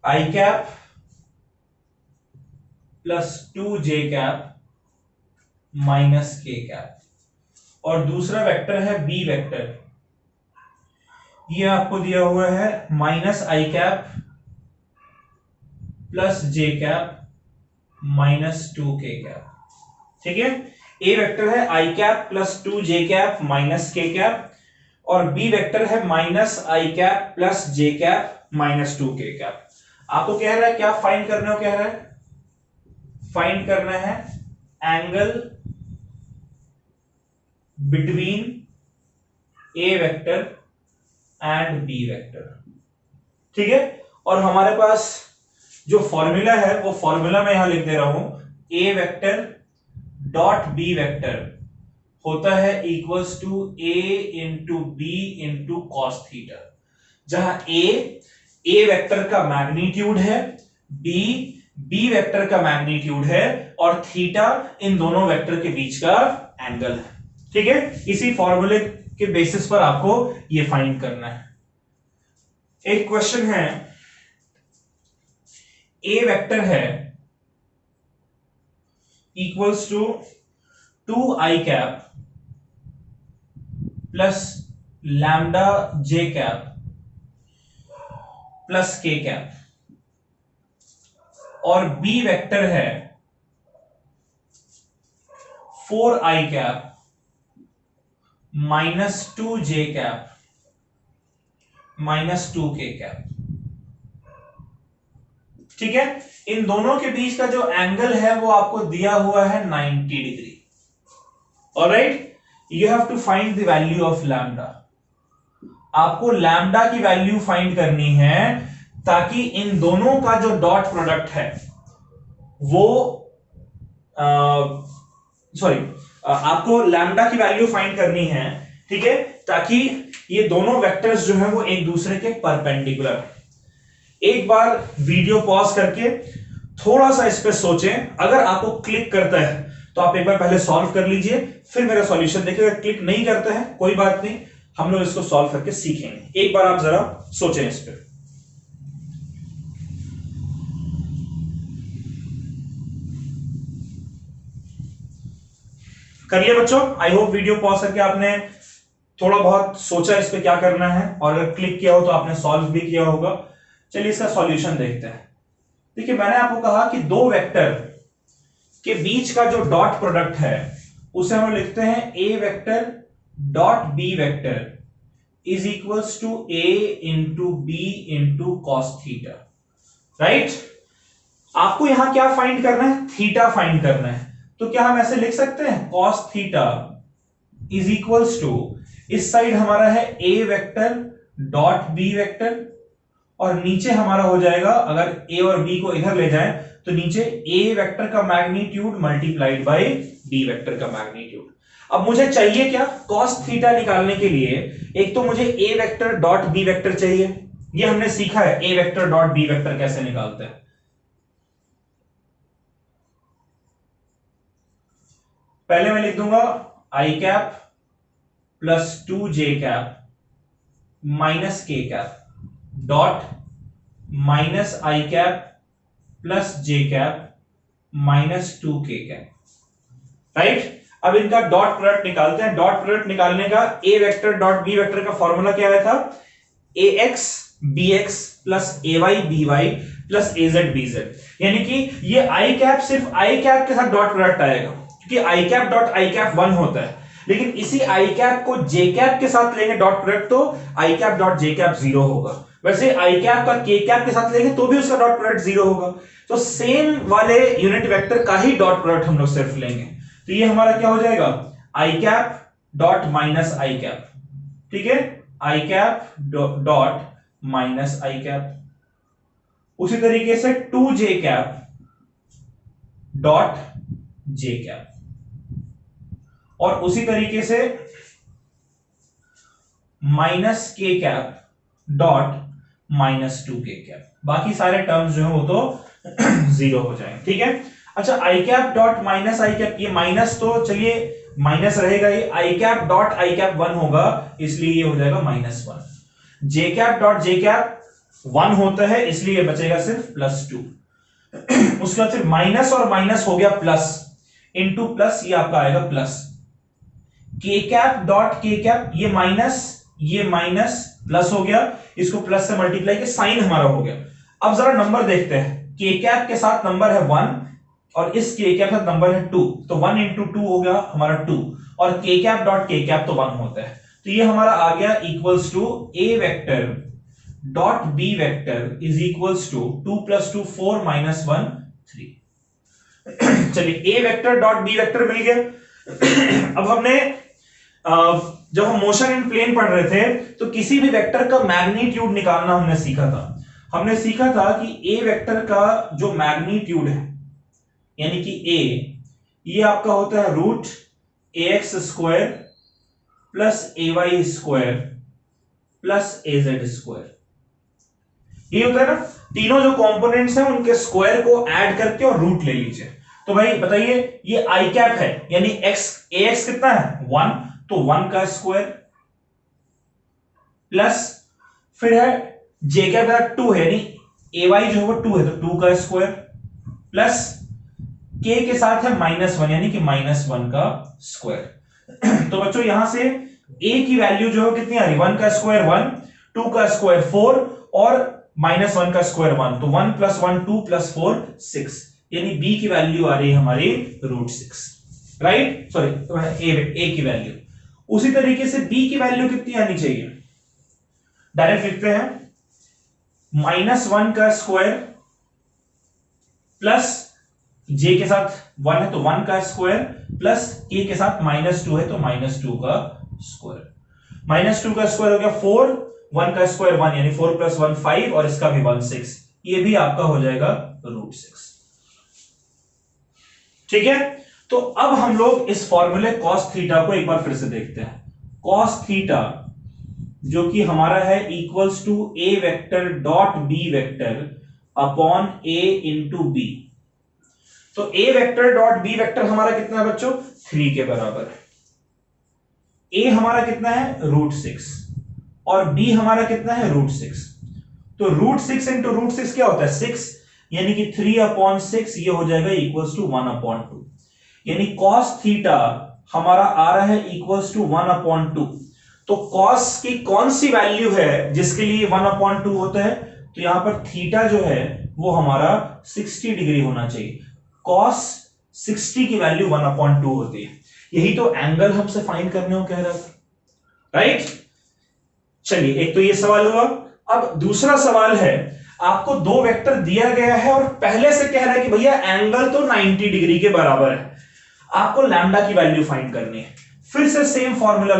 [SPEAKER 1] आई cap plus 2 J cap minus k cap, और दूसरा वेक्टर है बी वेक्टर, ये आपको दिया हुआ है minus i cap plus j cap minus 2 K cap, ठीक है। ए वेक्टर है आई cap plus 2 J cap minus k cap, और बी वेक्टर है minus i cap plus j cap minus 2 K cap. आपको कह रहा है क्या फाइंड करना हो, कह रहा है फाइंड करना है angle between A vector and B vector, ठीक है। और हमारे पास जो फॉर्मूला है वो फॉर्मूला मैं यहां लिख दे रहा हूं, A vector dot B vector होता है equals to A into B into cos theta, जहां ए वेक्टर का मैग्नीट्यूड है, बी वेक्टर का मैग्नीट्यूड है, और थीटा इन दोनों वेक्टर के बीच का एंगल है, ठीक है। इसी फॉर्मूले के बेसिस पर आपको ये फाइंड करना है। एक क्वेश्चन है, ए वेक्टर है equals to 2 I cap plus lambda J cap plus के कैप, और बी वेक्टर है 4 I cap minus 2 J cap minus 2 K cap, ठीक है। इन दोनों के बीच का जो एंगल है वो आपको दिया हुआ है 90 degree. Alright, you have to find the value of lambda. आपको लैम्डा की वैल्यू फाइंड करनी है ताकि इन दोनों का जो डॉट प्रोडक्ट है वो आपको लैम्डा की वैल्यू फाइंड करनी है, ठीक है, ताकि ये दोनों वेक्टर्स जो हैं वो एक दूसरे के परपेंडिकुलर। एक बार वीडियो पॉज करके थोड़ा सा इस पे सोचें, अगर आपको क्लिक करता है तो आप एक बार पहले सॉल्व कर लीजिए, फिर मेरा सॉल्यूशन देखिए। अगर क्लिक नहीं करते हैं कोई बात नहीं, हम लोग इसको सॉल्व करके सीखेंगे। एक बार आप जरा सोचें इस पर। कर लिया बच्चों? आई होप वीडियो पॉज करके आपने थोड़ा बहुत सोचा इस पे क्या करना है, और अगर क्लिक किया हो तो आपने सॉल्व भी किया होगा। चलिए इसका सॉल्यूशन देखते हैं। देखिए मैंने आपको कहा कि दो वेक्टर के बीच का जो डॉट प्रोडक्ट है उसे हम लिखते हैं ए vector dot B vector is equals to A into B into cos theta, right. आपको यहां क्या फाइंड करना है? थीटा फाइंड करना है। तो क्या हम ऐसे लिख सकते हैं cos theta is equals to, इस साइड हमारा है ए वेक्टर डॉट बी वेक्टर, और नीचे हमारा हो जाएगा, अगर ए और बी को इधर ले जाएं तो नीचे ए वेक्टर का magnitude multiplied by B vector का मैग्नीट्यूड। अब मुझे चाहिए क्या? कॉस थीटा निकालने के लिए एक तो मुझे a vector dot B vector चाहिए। ये हमने सीखा है ए वेक्टर डॉट बी वेक्टर कैसे निकालते हैं। पहले मैं लिख दूंगा i cap plus 2j cap minus k cap dot minus i cap plus j cap minus 2k cap, राइट। अब इनका डॉट प्रोडक्ट निकालते हैं। डॉट प्रोडक्ट निकालने का ए वेक्टर डॉट बी वेक्टर का फॉर्मूला क्या आया था? ए x b x plus a y b y plus a z b Z, यानी कि ये आई कैप सिर्फ आई कैप के साथ डॉट प्रोडक्ट आएगा, क्योंकि आई कैप डॉट आई कैप 1 होता है। लेकिन इसी आई कैप को जे कैप के साथ लेंगे डॉट प्रोडक्ट तो आई कैप डॉट जे कैप 0 होगा। वैसे आई कैप का के कैप के साथ लेंगे तो भी उसका डॉट प्रोडक्ट 0 होगा। तो सेम वाले यूनिट वेक्टर का ही डॉट प्रोडक्ट हम लोग सिर्फ लेंगे। तो ये हमारा क्या हो जाएगा? आई cap dot minus i cap, ठीक है, आई cap dot minus i cap. उसी तरीके से 2j cap dot j cap, और उसी तरीके से minus k cap dot minus 2k cap. बाकी सारे टर्म्स जो है वो तो 0 हो जाएंगे, ठीक है। अच्छा, आई cap dot minus i cap, ये माइनस तो चलिए माइनस रहेगा, ये आई कैप डॉट आई कैप 1 होगा, इसलिए ये हो जाएगा -1। जे कैप डॉट जे कैप 1 होता है, इसलिए बचेगा सिर्फ +2। उसके बाद फिर माइनस और माइनस हो गया प्लस, इंटू प्लस ये आपका आएगा प्लस। के कैप डॉट के कैप, ये माइनस प्लस हो गया, इसको प्लस से मल्टीप्लाई के साइन हमारा हो गया। अब जरा नंबर देखते हैं। के कैप के साथ नंबर है 1 और इस के कैप के साथ नंबर है 2, तो 1 इंटू 2 हो गया हमारा 2, और के कैप डॉट के कैप तो 1 होता है। तो ये हमारा आ गया equals to A vector dot B vector is equals to 2 + 2 4 - 1 3। चलिए A vector dot B vector मिल गया। अब हमने जब हम मोशन इन प्लेन पढ़ रहे थे तो किसी भी वेक्टर का मैग्नीट्यूड निकालना हमने सीखा था। हमने सीखा था कि ए वेक्टर का जो मैग्नीट्यूड है यानी कि ए, ये आपका होता है √ax² + ay² + az²। ये होता है ना, तीनों जो कंपोनेंट्स हैं उनके स्क्वायर को ऐड करके और रूट ले लीजिए। तो भाई बताइए, ये आई कैप है यानी ax कितना है 1, तो 1 का स्क्वायर प्लस फिर है जे कैप 2 है, यानी ay जो है वो 2 है तो 2 का स्क्वायर प्लस k के साथ है -1 यानी कि -1 का स्क्वायर। तो बच्चों यहां से a की वैल्यू जो है कितनी आ रही, 1 का स्क्वायर 1, 2 का स्क्वायर 4 और -1 का स्क्वायर 1, तो 1 + 1 2 + 4 6, यानी b की वैल्यू आ रही है हमारी √6, राइट। सॉरी a की वैल्यू। उसी तरीके से b की वैल्यू कितनी आनी चाहिए, डायरेक्ट लिखते हैं -1 का स्क्वायर प्लस j के साथ 1 है तो 1 का स्क्वायर प्लस k के साथ -2 है तो -2 का स्क्वायर। -2 का स्क्वायर हो गया 4, 1 का स्क्वायर 1 यानी 4 + 1 5 और इसका भी 1 6, ये भी आपका हो जाएगा √6, ठीक है। तो अब हम लोग इस फॉर्मूले cos थीटा को एक बार फिर से देखते हैं। cos थीटा जो कि हमारा है equals to A vector dot B vector upon a into B. तो A vector dot B vector हमारा कितना है बच्चों, 3 के बराबर। ए हमारा कितना है, √6, और बी हमारा कितना है, √6। तो √6 इंटू √6 क्या होता है, 6, यानी कि 3/6 ये हो जाएगा इक्वल्स टू 1/2। यानी cos थीटा हमारा आ रहा है इक्वल्स टू 1/2। तो cos की कौन सी वैल्यू है जिसके लिए 1/2 होता है, तो यहां पर थीटा जो है वो हमारा 60 डिग्री होना चाहिए। cos 60 की वैल्यू 1/2 होती है। यही तो एंगल हमसे फाइंड करने को कह रहा था, राइट। चलिए, एक तो ये सवाल हुआ। अब दूसरा सवाल है, आपको दो वेक्टर दिया गया है और पहले से कह रहा है कि भैया एंगल तो 90 डिग्री के बराबर है, आपको लैम्डा की वैल्यू फाइंड करनी है। फिर से सेम फॉर्मूला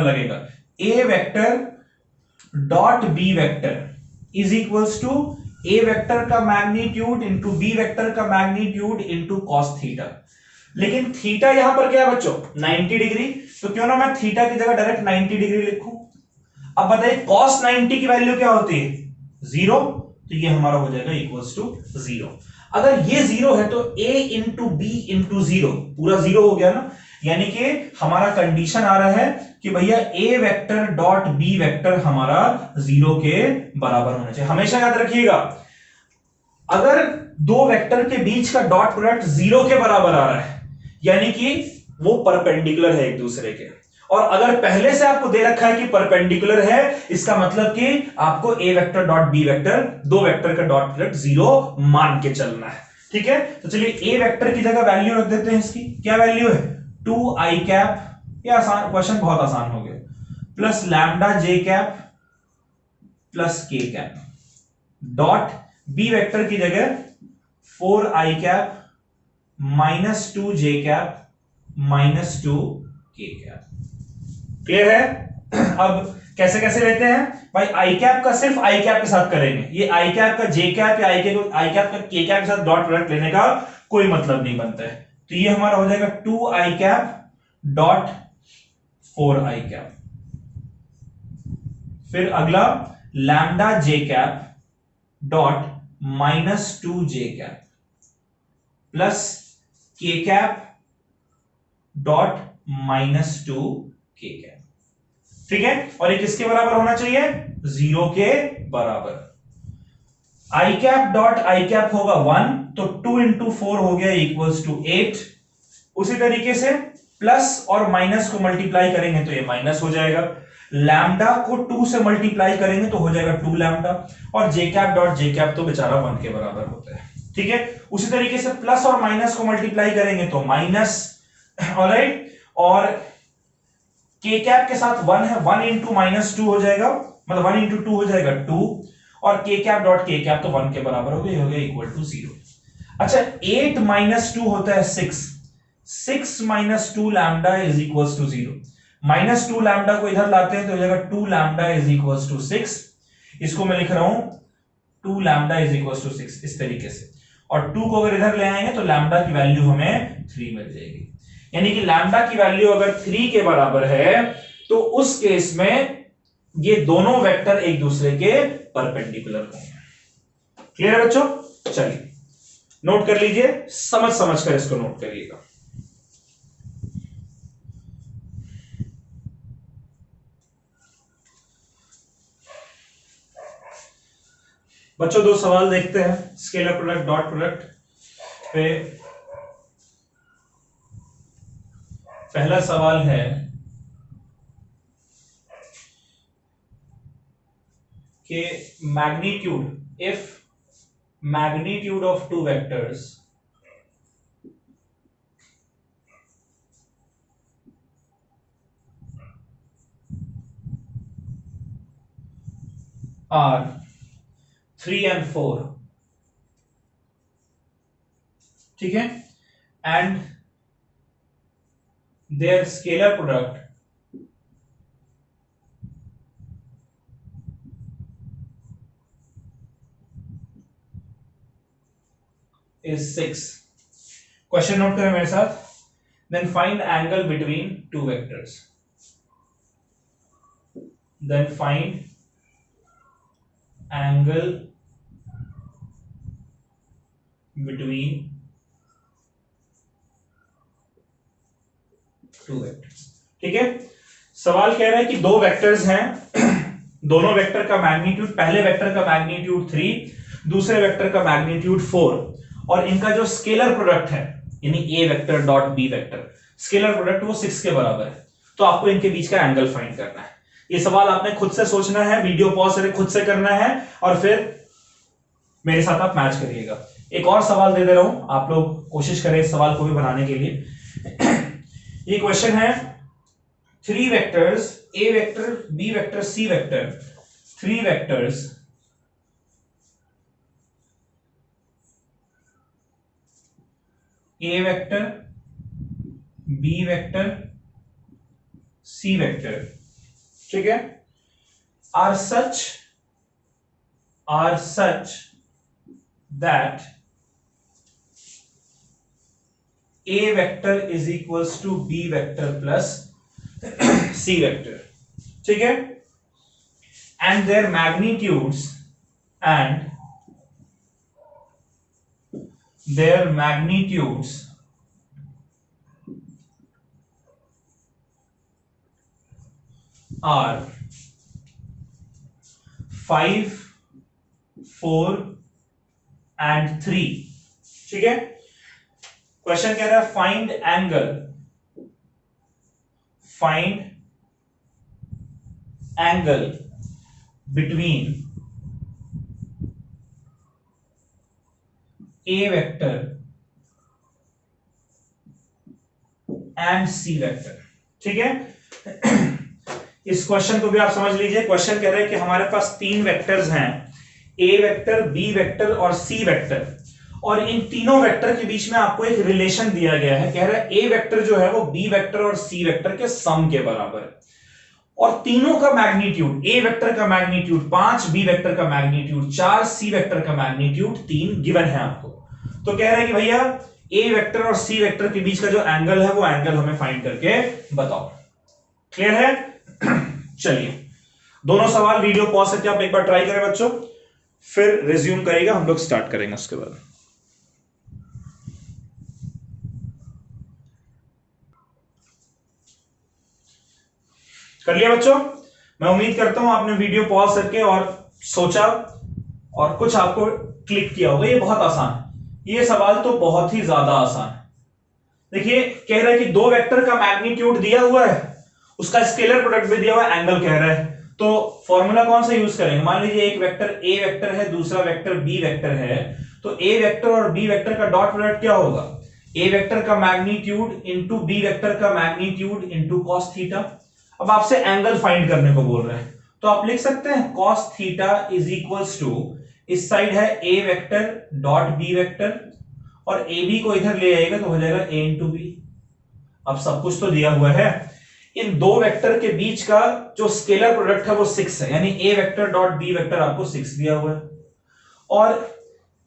[SPEAKER 1] लगेगा, a vector dot B vector is equals to A vector का मैग्नीट्यूड इंटू बी वेक्टर का मैग्नीट्यूड इंटू कॉस थीटा। लेकिन थीटा यहां पर क्या है बच्चों, 90 डिग्री, तो क्यों ना मैं थीटा की जगह डायरेक्ट 90 डिग्री लिखूं। अब बताइए cos 90 की वैल्यू क्या होती है, 0, तो ये हमारा हो जाएगा इक्वल्स टू 0। अगर ये 0 है तो a इंटू बी इंटू 0 पूरा 0 हो गया ना, यानी कि हमारा कंडीशन आ रहा है कि भैया a vector dot b vector हमारा 0 के बराबर होना चाहिए। हमेशा याद रखिएगा, अगर दो वेक्टर के बीच का डॉट प्रोडक्ट 0 के बराबर आ रहा है यानी कि वो परपेंडिकुलर है एक दूसरे के, और अगर पहले से आपको दे रखा है कि परपेंडिकुलर है, इसका मतलब कि आपको ए वेक्टर डॉट बी वेक्टर, दो वेक्टर का डॉट प्रोडक्ट 0 मान के चलना है। ठीक है, तो चलिए ए वेक्टर की जगह वैल्यू रख देते हैं। इसकी क्या वैल्यू है, 2i कैप, ये आसान क्वेश्चन, बहुत आसान हो गया, प्लस लैम्डा जे कैप प्लस के कैप, डॉट बी वेक्टर की जगह 4i cap minus 2j cap minus 2k cap. Clear है। अब कैसे कैसे लेते हैं भाई, आई कैप का सिर्फ आई कैप के साथ करेंगे, ये आई कैप का जे कैप या आई कैप का के कैप के साथ डॉट प्रोडक्ट लेने का कोई मतलब नहीं बनता है। तो ये हमारा हो जाएगा 2i cap dot 4i cap. फिर अगला लैम्डा जे cap dot minus 2j cap plus के cap dot minus 2k cap. ठीक है, और ये किसके बराबर होना चाहिए, 0 के बराबर। आई कैप डॉट आई कैप होगा 1, तो 2 इंटू 4 हो गया इक्वल्स टू 8। उसी तरीके से प्लस और माइनस को मल्टीप्लाई करेंगे तो ये माइनस हो जाएगा, लैम्डा को 2 से मल्टीप्लाई करेंगे तो हो जाएगा 2 लैम्डा, और जे कैप डॉट जे कैप तो बेचारा 1 के बराबर होता है। ठीक है, उसी तरीके से प्लस और माइनस को मल्टीप्लाई करेंगे तो माइनस, ऑलराइट, और के कैप के साथ 1 है, 1 इंटू माइनस 2 हो जाएगा, मतलब 1 इंटू 2 हो जाएगा 2, और के कैप डॉट के कैप तो 1 के बराबर हो गया इक्वल टू 0। अच्छा, 8 माइनस 2 होता है 6, 6 minus 2 lambda is equal to 0। Minus 2 lambda को इधर लाते हैं तो हो जाएगा 2 लैम्डा इज इक्वल टू 6। इसको मैं लिख रहा हूं 2 लैम्डा इज इक्वल टू 6 इस तरीके से, और 2 को अगर इधर ले आएंगे तो लैम्डा की वैल्यू हमें 3 मिल जाएगी। यानी कि लैम्डा की वैल्यू अगर 3 के बराबर है तो उस केस में ये दोनों वेक्टर एक दूसरे के परपेंडिकुलर होंगे। क्लियर है बच्चों, चलिए नोट कर लीजिए, समझ समझ कर इसको नोट करिएगा। बच्चों दो सवाल देखते हैं स्केलर प्रोडक्ट डॉट प्रोडक्ट पे। पहला सवाल है कि magnitude, if magnitude of two vectors are 3 and 4, ठीक है, and their scalar product is 6। Question note करें मेरे साथ, then find angle between two vectors, then find angle between two vectors. ठीक है, सवाल कह रहा है कि दो वेक्टर्स हैं, दोनों वेक्टर का मैग्नीट्यूड, पहले वेक्टर का मैग्नीट्यूड 3, दूसरे वेक्टर का मैग्नीट्यूड 4, और इनका जो स्केलर प्रोडक्ट है यानी a vector dot B vector, scalar product वो 6 के बराबर है। तो आपको इनके बीच का एंगल फाइंड करना है। ये सवाल आपने खुद से सोचना है, वीडियो पॉज करके खुद से करना है, और फिर मेरे साथ आप मैच करिएगा। एक और सवाल दे दे रहा हूं, आप लोग कोशिश करें इस सवाल को भी बनाने के लिए। ये क्वेश्चन है 3 vectors A vector B vector C vector, 3 vectors A vector B vector C vector, ठीक है, are such that a vector is equals to b vector plus c vector, ठीक है, and their magnitudes are 5, 4 and 3। ठीक है, question कह रहा है find angle between A vector and C vector. ठीक है, इस क्वेश्चन को भी आप समझ लीजिए। क्वेश्चन कह रहा है कि हमारे पास 3 वेक्टर्स हैं, ए वेक्टर बी वेक्टर और सी वेक्टर, और इन तीनों वेक्टर के बीच में आपको एक रिलेशन दिया गया है। कह रहा है ए वेक्टर जो है वो बी वेक्टर और सी वेक्टर के सम के बराबर है, और तीनों का मैग्नीट्यूड, ए वेक्टर का मैग्नीट्यूड 5, बी वेक्टर का मैग्नीट्यूड 4, सी वेक्टर का मैग्नीट्यूड 3 गिवन है आपको। तो कह रहा है कि भैया ए वेक्टर और सी वेक्टर के बीच का जो एंगल है वो एंगल हमें फाइंड करके बताओ। क्लियर है? चलिए, दोनों सवाल वीडियो पॉज करके आप एक बार ट्राई करें बच्चों, फिर रिज्यूम करेगा, हम लोग स्टार्ट करेंगे उसके बाद। कर लिया बच्चों? मैं उम्मीद करता हूं आपने वीडियो पॉज करके और सोचा और कुछ आपको क्लिक किया होगा। ये बहुत आसान, ये सवाल तो बहुत ही ज्यादा आसान है। देखिए, कह रहा है कि दो वेक्टर का मैग्नीट्यूड दिया हुआ है, उसका स्केलर प्रोडक्ट भी दिया हुआ है, एंगल कह रहा है। तो फॉर्मूला कौन सा यूज करेंगे? मान लीजिए एक वेक्टर ए वेक्टर है, दूसरा वेक्टर बी वेक्टर है, तो ए वेक्टर और बी वेक्टर का डॉट प्रोडक्ट क्या होगा? ए वेक्टर का मैग्नीट्यूड इंटू बी वेक्टर का मैग्नीट्यूड इंटू कॉस थीटा। अब आपसे एंगल फाइंड करने को बोल रहे हैं, तो आप लिख सकते हैं cos theta is equals to, इस साइड है ए वेक्टर डॉट बी वेक्टर, और ए बी को इधर ले आएगा तो हो जाएगा ए इंटू बी। अब सब कुछ तो दिया हुआ है, इन दो वेक्टर के बीच का जो स्केलर प्रोडक्ट है वो 6 है, यानी a vector dot B vector आपको 6 दिया हुआ है, और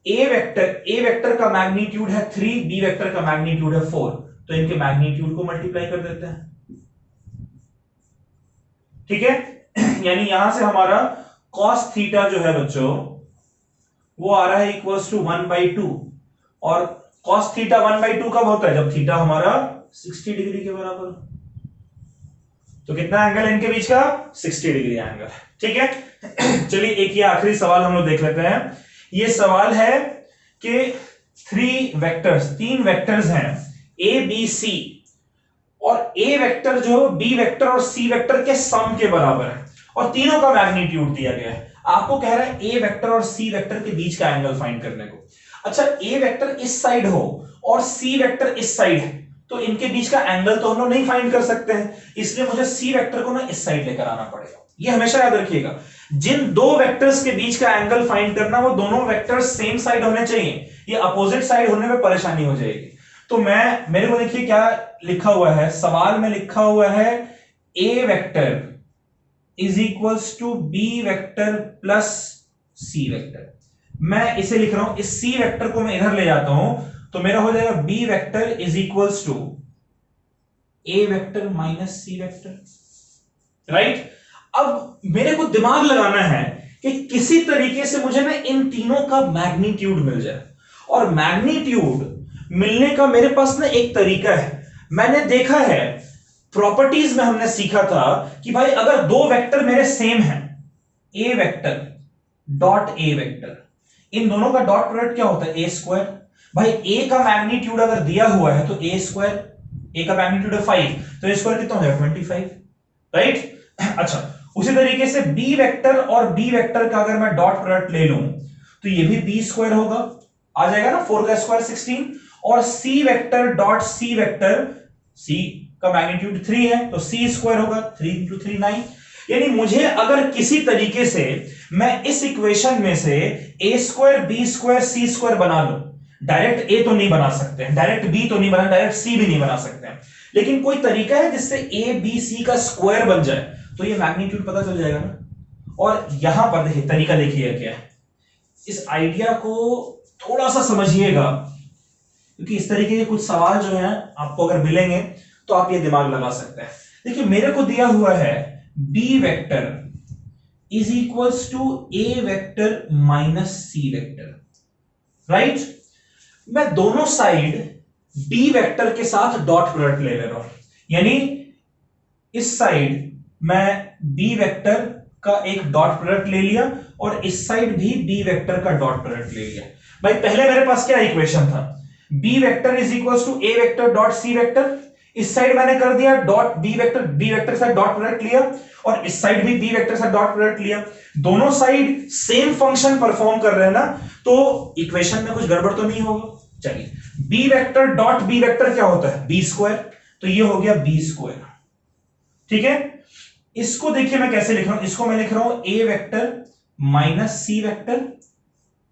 [SPEAKER 1] ए वेक्टर का मैग्नीट्यूड है 3, बी वेक्टर का मैग्नीट्यूड है 4, तो इनके मैग्नीट्यूड को मल्टीप्लाई कर देते हैं। ठीक है, यानी यहां से हमारा कॉस थीटा जो है बच्चों वो आ रहा है इक्वल्स टू 1/2, और कॉस थीटा 1/2 कब होता है? जब थीटा हमारा 60 डिग्री के बराबर। तो कितना एंगल है इनके बीच का? 60 डिग्री एंगल। ठीक है, चलिए एक ये आखिरी सवाल हम लोग देख लेते हैं। ये सवाल है कि 3 वेक्टर्स हैं ए बी सी, और ए वेक्टर जो बी वेक्टर और सी वेक्टर के सम के बराबर है, और तीनों का मैग्नीट्यूड दिया गया है। आपको कह रहा है ए वेक्टर और सी वेक्टर के बीच का एंगल फाइंड करने को। अच्छा, ए वेक्टर इस साइड हो और सी वेक्टर इस साइड है, तो इनके बीच का एंगल तो हम लोग नहीं फाइंड कर सकते हैं, इसलिए मुझे सी वेक्टर को ना इस साइड लेकर आना पड़ेगा। ये हमेशा याद रखिएगा, जिन दो वेक्टर्स के बीच का एंगल फाइंड करना, वो दोनों वेक्टर्स सेम साइड होने चाहिए। ये अपोजिट साइड होने में परेशानी हो जाएगी। तो मेरे को देखिए क्या लिखा हुआ है, सवाल में लिखा हुआ है ए vector is equals to b vector plus C vector. मैं इसे लिख रहा हूं, इस सी वेक्टर को मैं इधर ले जाता हूं, तो मेरा हो जाएगा B vector is equals to A vector minus C vector. Right? अब मेरे को दिमाग लगाना है कि किसी तरीके से मुझे ना इन तीनों का मैग्नीट्यूड मिल जाए, और मैग्नीट्यूड मिलने का मेरे पास ना एक तरीका है। मैंने देखा है प्रॉपर्टीज में हमने सीखा था कि भाई अगर दो वेक्टर मेरे सेम हैं, ए वेक्टर डॉट ए वेक्टर, इन दोनों का डॉट प्रोडक्ट क्या होता है, ए स्क्वायर। भाई ए का मैग्नीट्यूड अगर दिया हुआ है तो ए स्क्वायर, ए का मैग्नीट्यूड है 5, तो ए स्क्वायर कितना हो जाएगा 25, राइट। अच्छा, उसी तरीके से बी वेक्टर और बी वेक्टर का अगर मैं डॉट प्रोडक्ट ले लूं तो ये भी बी स्क्वायर होगा, आ जाएगा ना, 4 का स्क्वायर 16। और सी वेक्टर डॉट सी वेक्टर, सी का मैग्नीट्यूड 3 है तो सी स्क्वायर होगा, 3 इंटू 3 9। यानी मुझे अगर किसी तरीके से मैं इस इक्वेशन में से ए स्क्वायर बी स्क्वायर सी स्क्वायर बना लूं, डायरेक्ट ए तो नहीं बना सकते हैं, डायरेक्ट बी तो नहीं बना, डायरेक्ट सी भी नहीं बना सकते हैं, लेकिन कोई तरीका है जिससे ए बी सी का स्क्वायर बन जाए तो ये मैग्नीट्यूड पता चल जाएगा ना। और यहां पर देखिए तरीका देखिए क्या है, इस आइडिया को थोड़ा सा समझिएगा, क्योंकि इस तरीके के कुछ सवाल जो हैं आपको अगर मिलेंगे तो आप ये दिमाग लगा सकते हैं। देखिए मेरे को दिया हुआ है B vector is equals to A vector minus C vector, right. मैं दोनों साइड बी वेक्टर के साथ डॉट प्रोडक्ट ले रहा हूं, यानी इस साइड मैं बी वेक्टर का एक डॉट प्रोडक्ट ले लिया और इस साइड भी बी वेक्टर का डॉट प्रोडक्ट ले लिया। भाई पहले मेरे पास क्या इक्वेशन था, B vector is equals to A vector dot C vector, इस साइड मैंने कर दिया डॉट बी वेक्टर से डॉट प्रोडक्ट लिया और इस साइड भी बी वेक्टर से डॉट प्रोडक्ट लिया। दोनों साइड सेम फंक्शन परफॉर्म कर रहे हैं ना, तो इक्वेशन में कुछ गड़बड़ तो नहीं होगा। चलिए, B vector dot B vector क्या होता है, बी स्क्वायर, तो ये हो गया बी स्क्वायर, ठीक है। इसको देखिए मैं कैसे लिख रहा हूं, इसको मैं लिख रहा हूं A vector minus C vector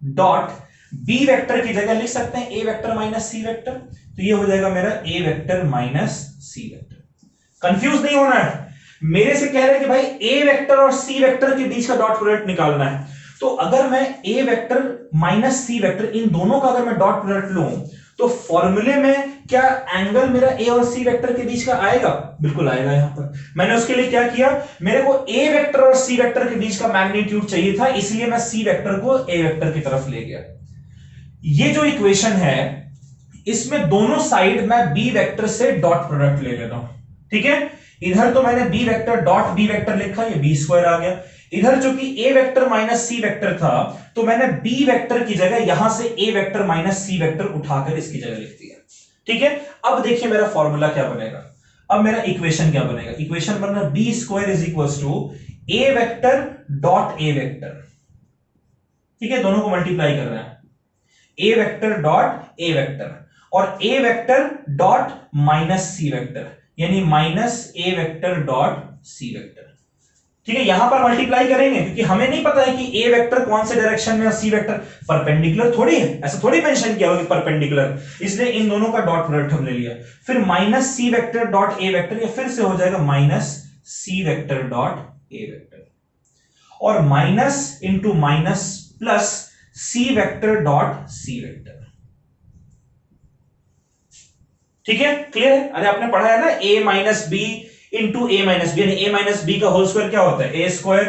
[SPEAKER 1] dot B vector की जगह लिख सकते हैं ए वेक्टर माइनस सी वेक्टर, तो ये हो जाएगा मेरा ए vector minus C vector. Confuse नहीं होना है, मेरे से कह रहे हैं कि भाई ए वेक्टर और सी वेक्टर के बीच का डॉट प्रोडक्ट निकालना है, तो अगर मैं a vector minus C vector इन दोनों का अगर मैं डॉट प्रोडक्ट लूं तो फॉर्मूले में क्या एंगल मेरा ए और सी वेक्टर के बीच का आएगा, बिल्कुल आएगा। यहां पर मैंने उसके लिए क्या किया, मेरे को ए वेक्टर और सी वेक्टर के बीच का मैग्नीट्यूड चाहिए था, इसलिए मैं सी वेक्टर को ए वेक्टर की तरफ ले गया। ये जो इक्वेशन है इसमें दोनों साइड मैं बी वेक्टर से डॉट प्रोडक्ट ले लेता हूं, ठीक है। इधर तो मैंने B vector dot B vector लिखा, ये बी स्क्वायर आ गया। इधर जो कि A vector minus C vector था, तो मैंने बी वेक्टर की जगह यहां से A vector minus C vector उठाकर इसकी जगह लिख दिया, ठीक है। अब देखिए मेरा फॉर्मूला क्या बनेगा, अब मेरा इक्वेशन क्या बनेगा, इक्वेशन बन रहा B square is equal to A vector dot A vector, ठीक है, दोनों को मल्टीप्लाई कर रहे हैं, ए वेक्टर डॉट ए वेक्टर और A vector dot minus C vector, यानी minus A vector dot C vector, ठीक है। यहां पर मल्टीप्लाई करेंगे क्योंकि हमें नहीं पता है कि ए वेक्टर कौन से डायरेक्शन में और सी वेक्टर परपेंडिकुलर थोड़ी है, ऐसा थोड़ी मेंशन किया होगा परपेंडिकुलर, इसलिए इन दोनों का डॉट प्रोडक्ट हम ले लिया। फिर माइनस सी वेक्टर डॉट ए वेक्टर, या फिर से हो जाएगा माइनस सी वेक्टर डॉट ए वेक्टर, और माइनस इंटू माइनस प्लस सी वेक्टर डॉट सी वेक्टर, ठीक है, क्लियर है। अरे आपने पढ़ा है ना a minus b into a minus b, यानी ए माइनस बी का होल स्क्वायर क्या होता है, a square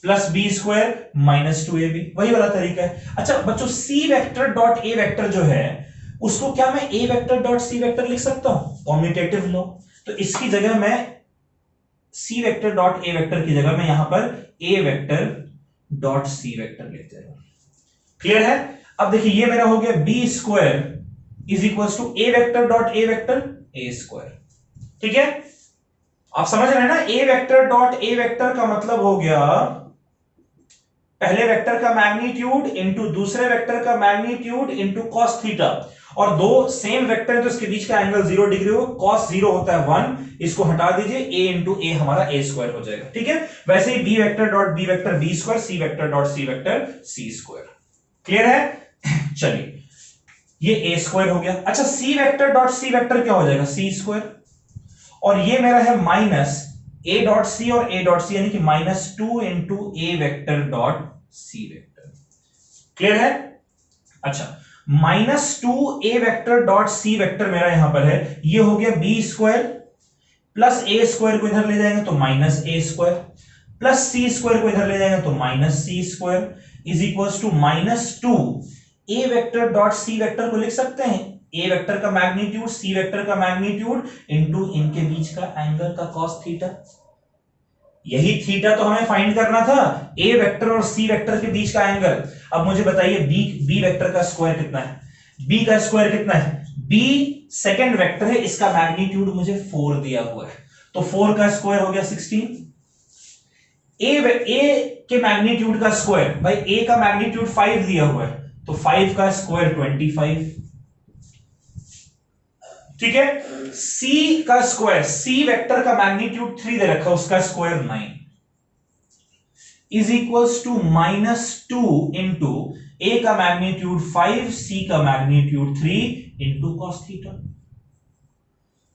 [SPEAKER 1] plus b square minus 2ab, वही वाला तरीका है। अच्छा बच्चों, सी वेक्टर डॉट ए वेक्टर जो है उसको क्या मैं a vector dot C vector लिख सकता हूं, कॉम्यूटेटिव लो, तो इसकी जगह मैं सी वेक्टर डॉट ए वेक्टर की जगह मैं यहां पर a vector dot C vector लिख दे रहा हूं, क्लियर है। अब देखिए ये मेरा हो गया B square is equal to A vector dot A vector A square, ठीक है। आप समझ रहे हैं ना, ए वेक्टर डॉट ए वेक्टर का मतलब हो गया पहले वेक्टर का मैग्नीट्यूड इंटू दूसरे वेक्टर का मैग्नीट्यूड इंटू कॉस थीटा, और दो सेम वेक्टर है तो इसके बीच का एंगल 0 डिग्री हो, कॉस 0 होता है 1, इसको हटा दीजिए, ए इंटू ए हमारा ए स्क्वायर हो जाएगा, ठीक है। वैसे ही b vector dot B vector b square, सी वेक्टर डॉट सी वेक्टर सी स्क्वायर, क्लियर है। चलिए ये ए स्क्वायर हो गया। अच्छा सी वेक्टर डॉट सी वेक्टर क्या हो जाएगा, सी स्क्वायर, और ये मेरा है माइनस ए डॉट सी और ए डॉट सी, यानी कि minus 2 into a vector dot C vector, clear है। अच्छा minus 2 a vector dot C vector मेरा यहां पर है, ये हो गया B square plus a square को इधर ले जाएंगे तो minus a square, plus c square को इधर ले जाएंगे तो minus c square, is equal to minus 2 a vector dot C vector को लिख सकते हैं, ए वेक्टर का मैग्नीट्यूड सी वेक्टर का मैग्नीट्यूड इनटू इनके बीच का एंगल का कॉस थीटा। यही थीटा तो हमें फाइंड करना था, ए वेक्टर और सी वेक्टर के बीच का एंगल। अब मुझे बताइए बी वेक्टर का स्क्वायर कितना है, बी का स्क्वायर कितना है, बी सेकंड वेक्टर है, इसका मैग्नीट्यूड मुझे 4 दिया हुआ है, तो 4 का स्क्वायर हो गया 16। ए के मैग्नीट्यूड का स्क्वायर, भाई ए का मैग्नीट्यूड 5 दिया हुआ है, तो 5 का स्क्वायर 25। ठीक है, सी का स्क्वायर, सी वेक्टर का मैग्नीट्यूड 3 दे रखा, उसका square 9 is equals to -2 into A का मैग्नीट्यूड 5, सी का magnitude 3 into cos theta.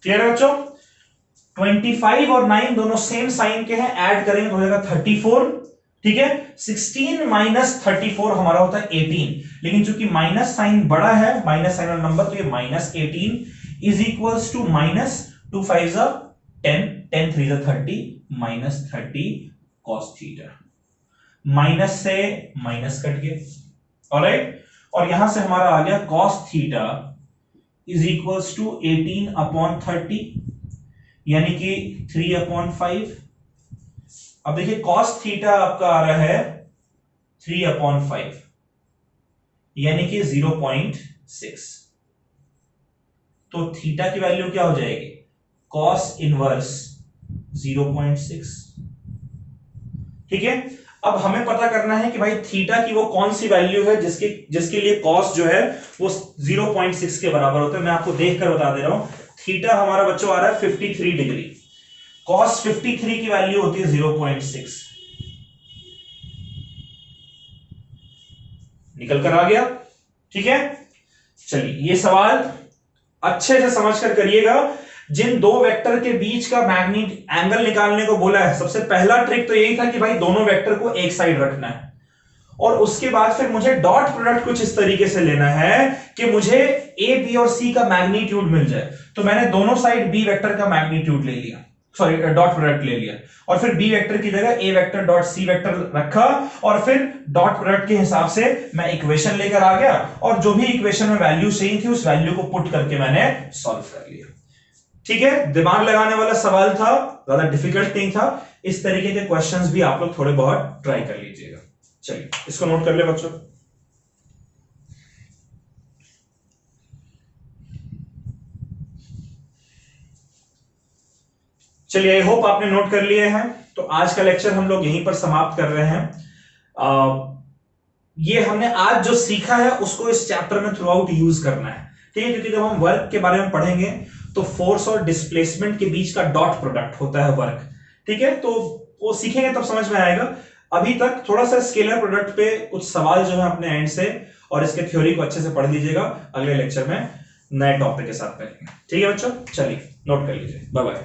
[SPEAKER 1] Clear है बच्चों? 25 और 9 दोनों सेम साइन के हैं, ऐड करेंगे तो हो जाएगा 34। ठीक है, 16 माइनस 34 हमारा होता है 18, लेकिन चूंकि माइनस साइन बड़ा है, माइनस साइन वाला नंबर, तो ये -18 is equals to -2 5 10, 10 3 30, -30 cos theta. Minus से माइनस कट गए, ऑलराइट, और यहां से हमारा आ गया cos theta is equals to 18/30, यानी कि 3/5। अब देखिए cos थीटा आपका आ रहा है 3/5, यानी कि 0.6, तो थीटा की वैल्यू क्या हो जाएगी, cos इनवर्स 0.6। ठीक है, अब हमें पता करना है कि भाई थीटा की वो कौन सी वैल्यू है जिसके लिए cos जो है वो 0.6 के बराबर होता है। मैं आपको देखकर बता दे रहा हूं, थीटा हमारा बच्चों आ रहा है 53 डिग्री, cos 53 की वैल्यू होती है 0.6। निकल कर आ गया? ठीक है, चलिए ये सवाल अच्छे से समझ कर करिएगा। जिन दो वेक्टर के बीच का मैग्नीट एंगल निकालने को बोला है, सबसे पहला ट्रिक तो यही था कि भाई दोनों वेक्टर को एक साइड रखना है, और उसके बाद फिर मुझे डॉट प्रोडक्ट कुछ इस तरीके से लेना है कि मुझे ए बी और सी का मैग्नीट्यूड मिल जाए। तो मैंने दोनों साइड बी वेक्टर का मैग्नीट्यूड ले लिया, सॉरी डॉट प्रोडक्ट ले लिया, और फिर बी वेक्टर की जगह ए वेक्टर डॉट सी वेक्टर रखा, और फिर डॉट प्रोडक्ट के हिसाब से मैं इक्वेशन लेकर आ गया, और जो भी इक्वेशन में वैल्यू सही थी उस वैल्यू को पुट करके मैंने सॉल्व कर लिया। ठीक है, दिमाग लगाने वाला सवाल था, ज्यादा डिफिकल्ट नहीं था। इस तरीके के क्वेश्चंस भी आप लोग थोड़े बहुत ट्राई कर लीजिएगा। चलिए इसको नोट कर ले बच्चों। चलिए आई होप आपने नोट कर लिए हैं। तो आज का लेक्चर हम लोग यहीं पर समाप्त कर रहे हैं। ये हमने आज जो सीखा है उसको इस चैप्टर में थ्रू आउट यूज करना है, ठीक है, क्योंकि जब हम वर्क के बारे में पढ़ेंगे तो फोर्स और डिस्प्लेसमेंट के बीच का डॉट प्रोडक्ट होता है वर्क। ठीक है, तो वो सीखेंगे तब समझ में आएगा। अभी तक थोड़ा सा स्केलर प्रोडक्ट पे कुछ सवाल जो है अपने एंड से, और इसके थ्योरी को अच्छे से पढ़ लीजिएगा। अगले लेक्चर में नए टॉपिक के साथ पढ़ेंगे। ठीक है बच्चों, चलिए नोट कर लीजिए। Bye bye.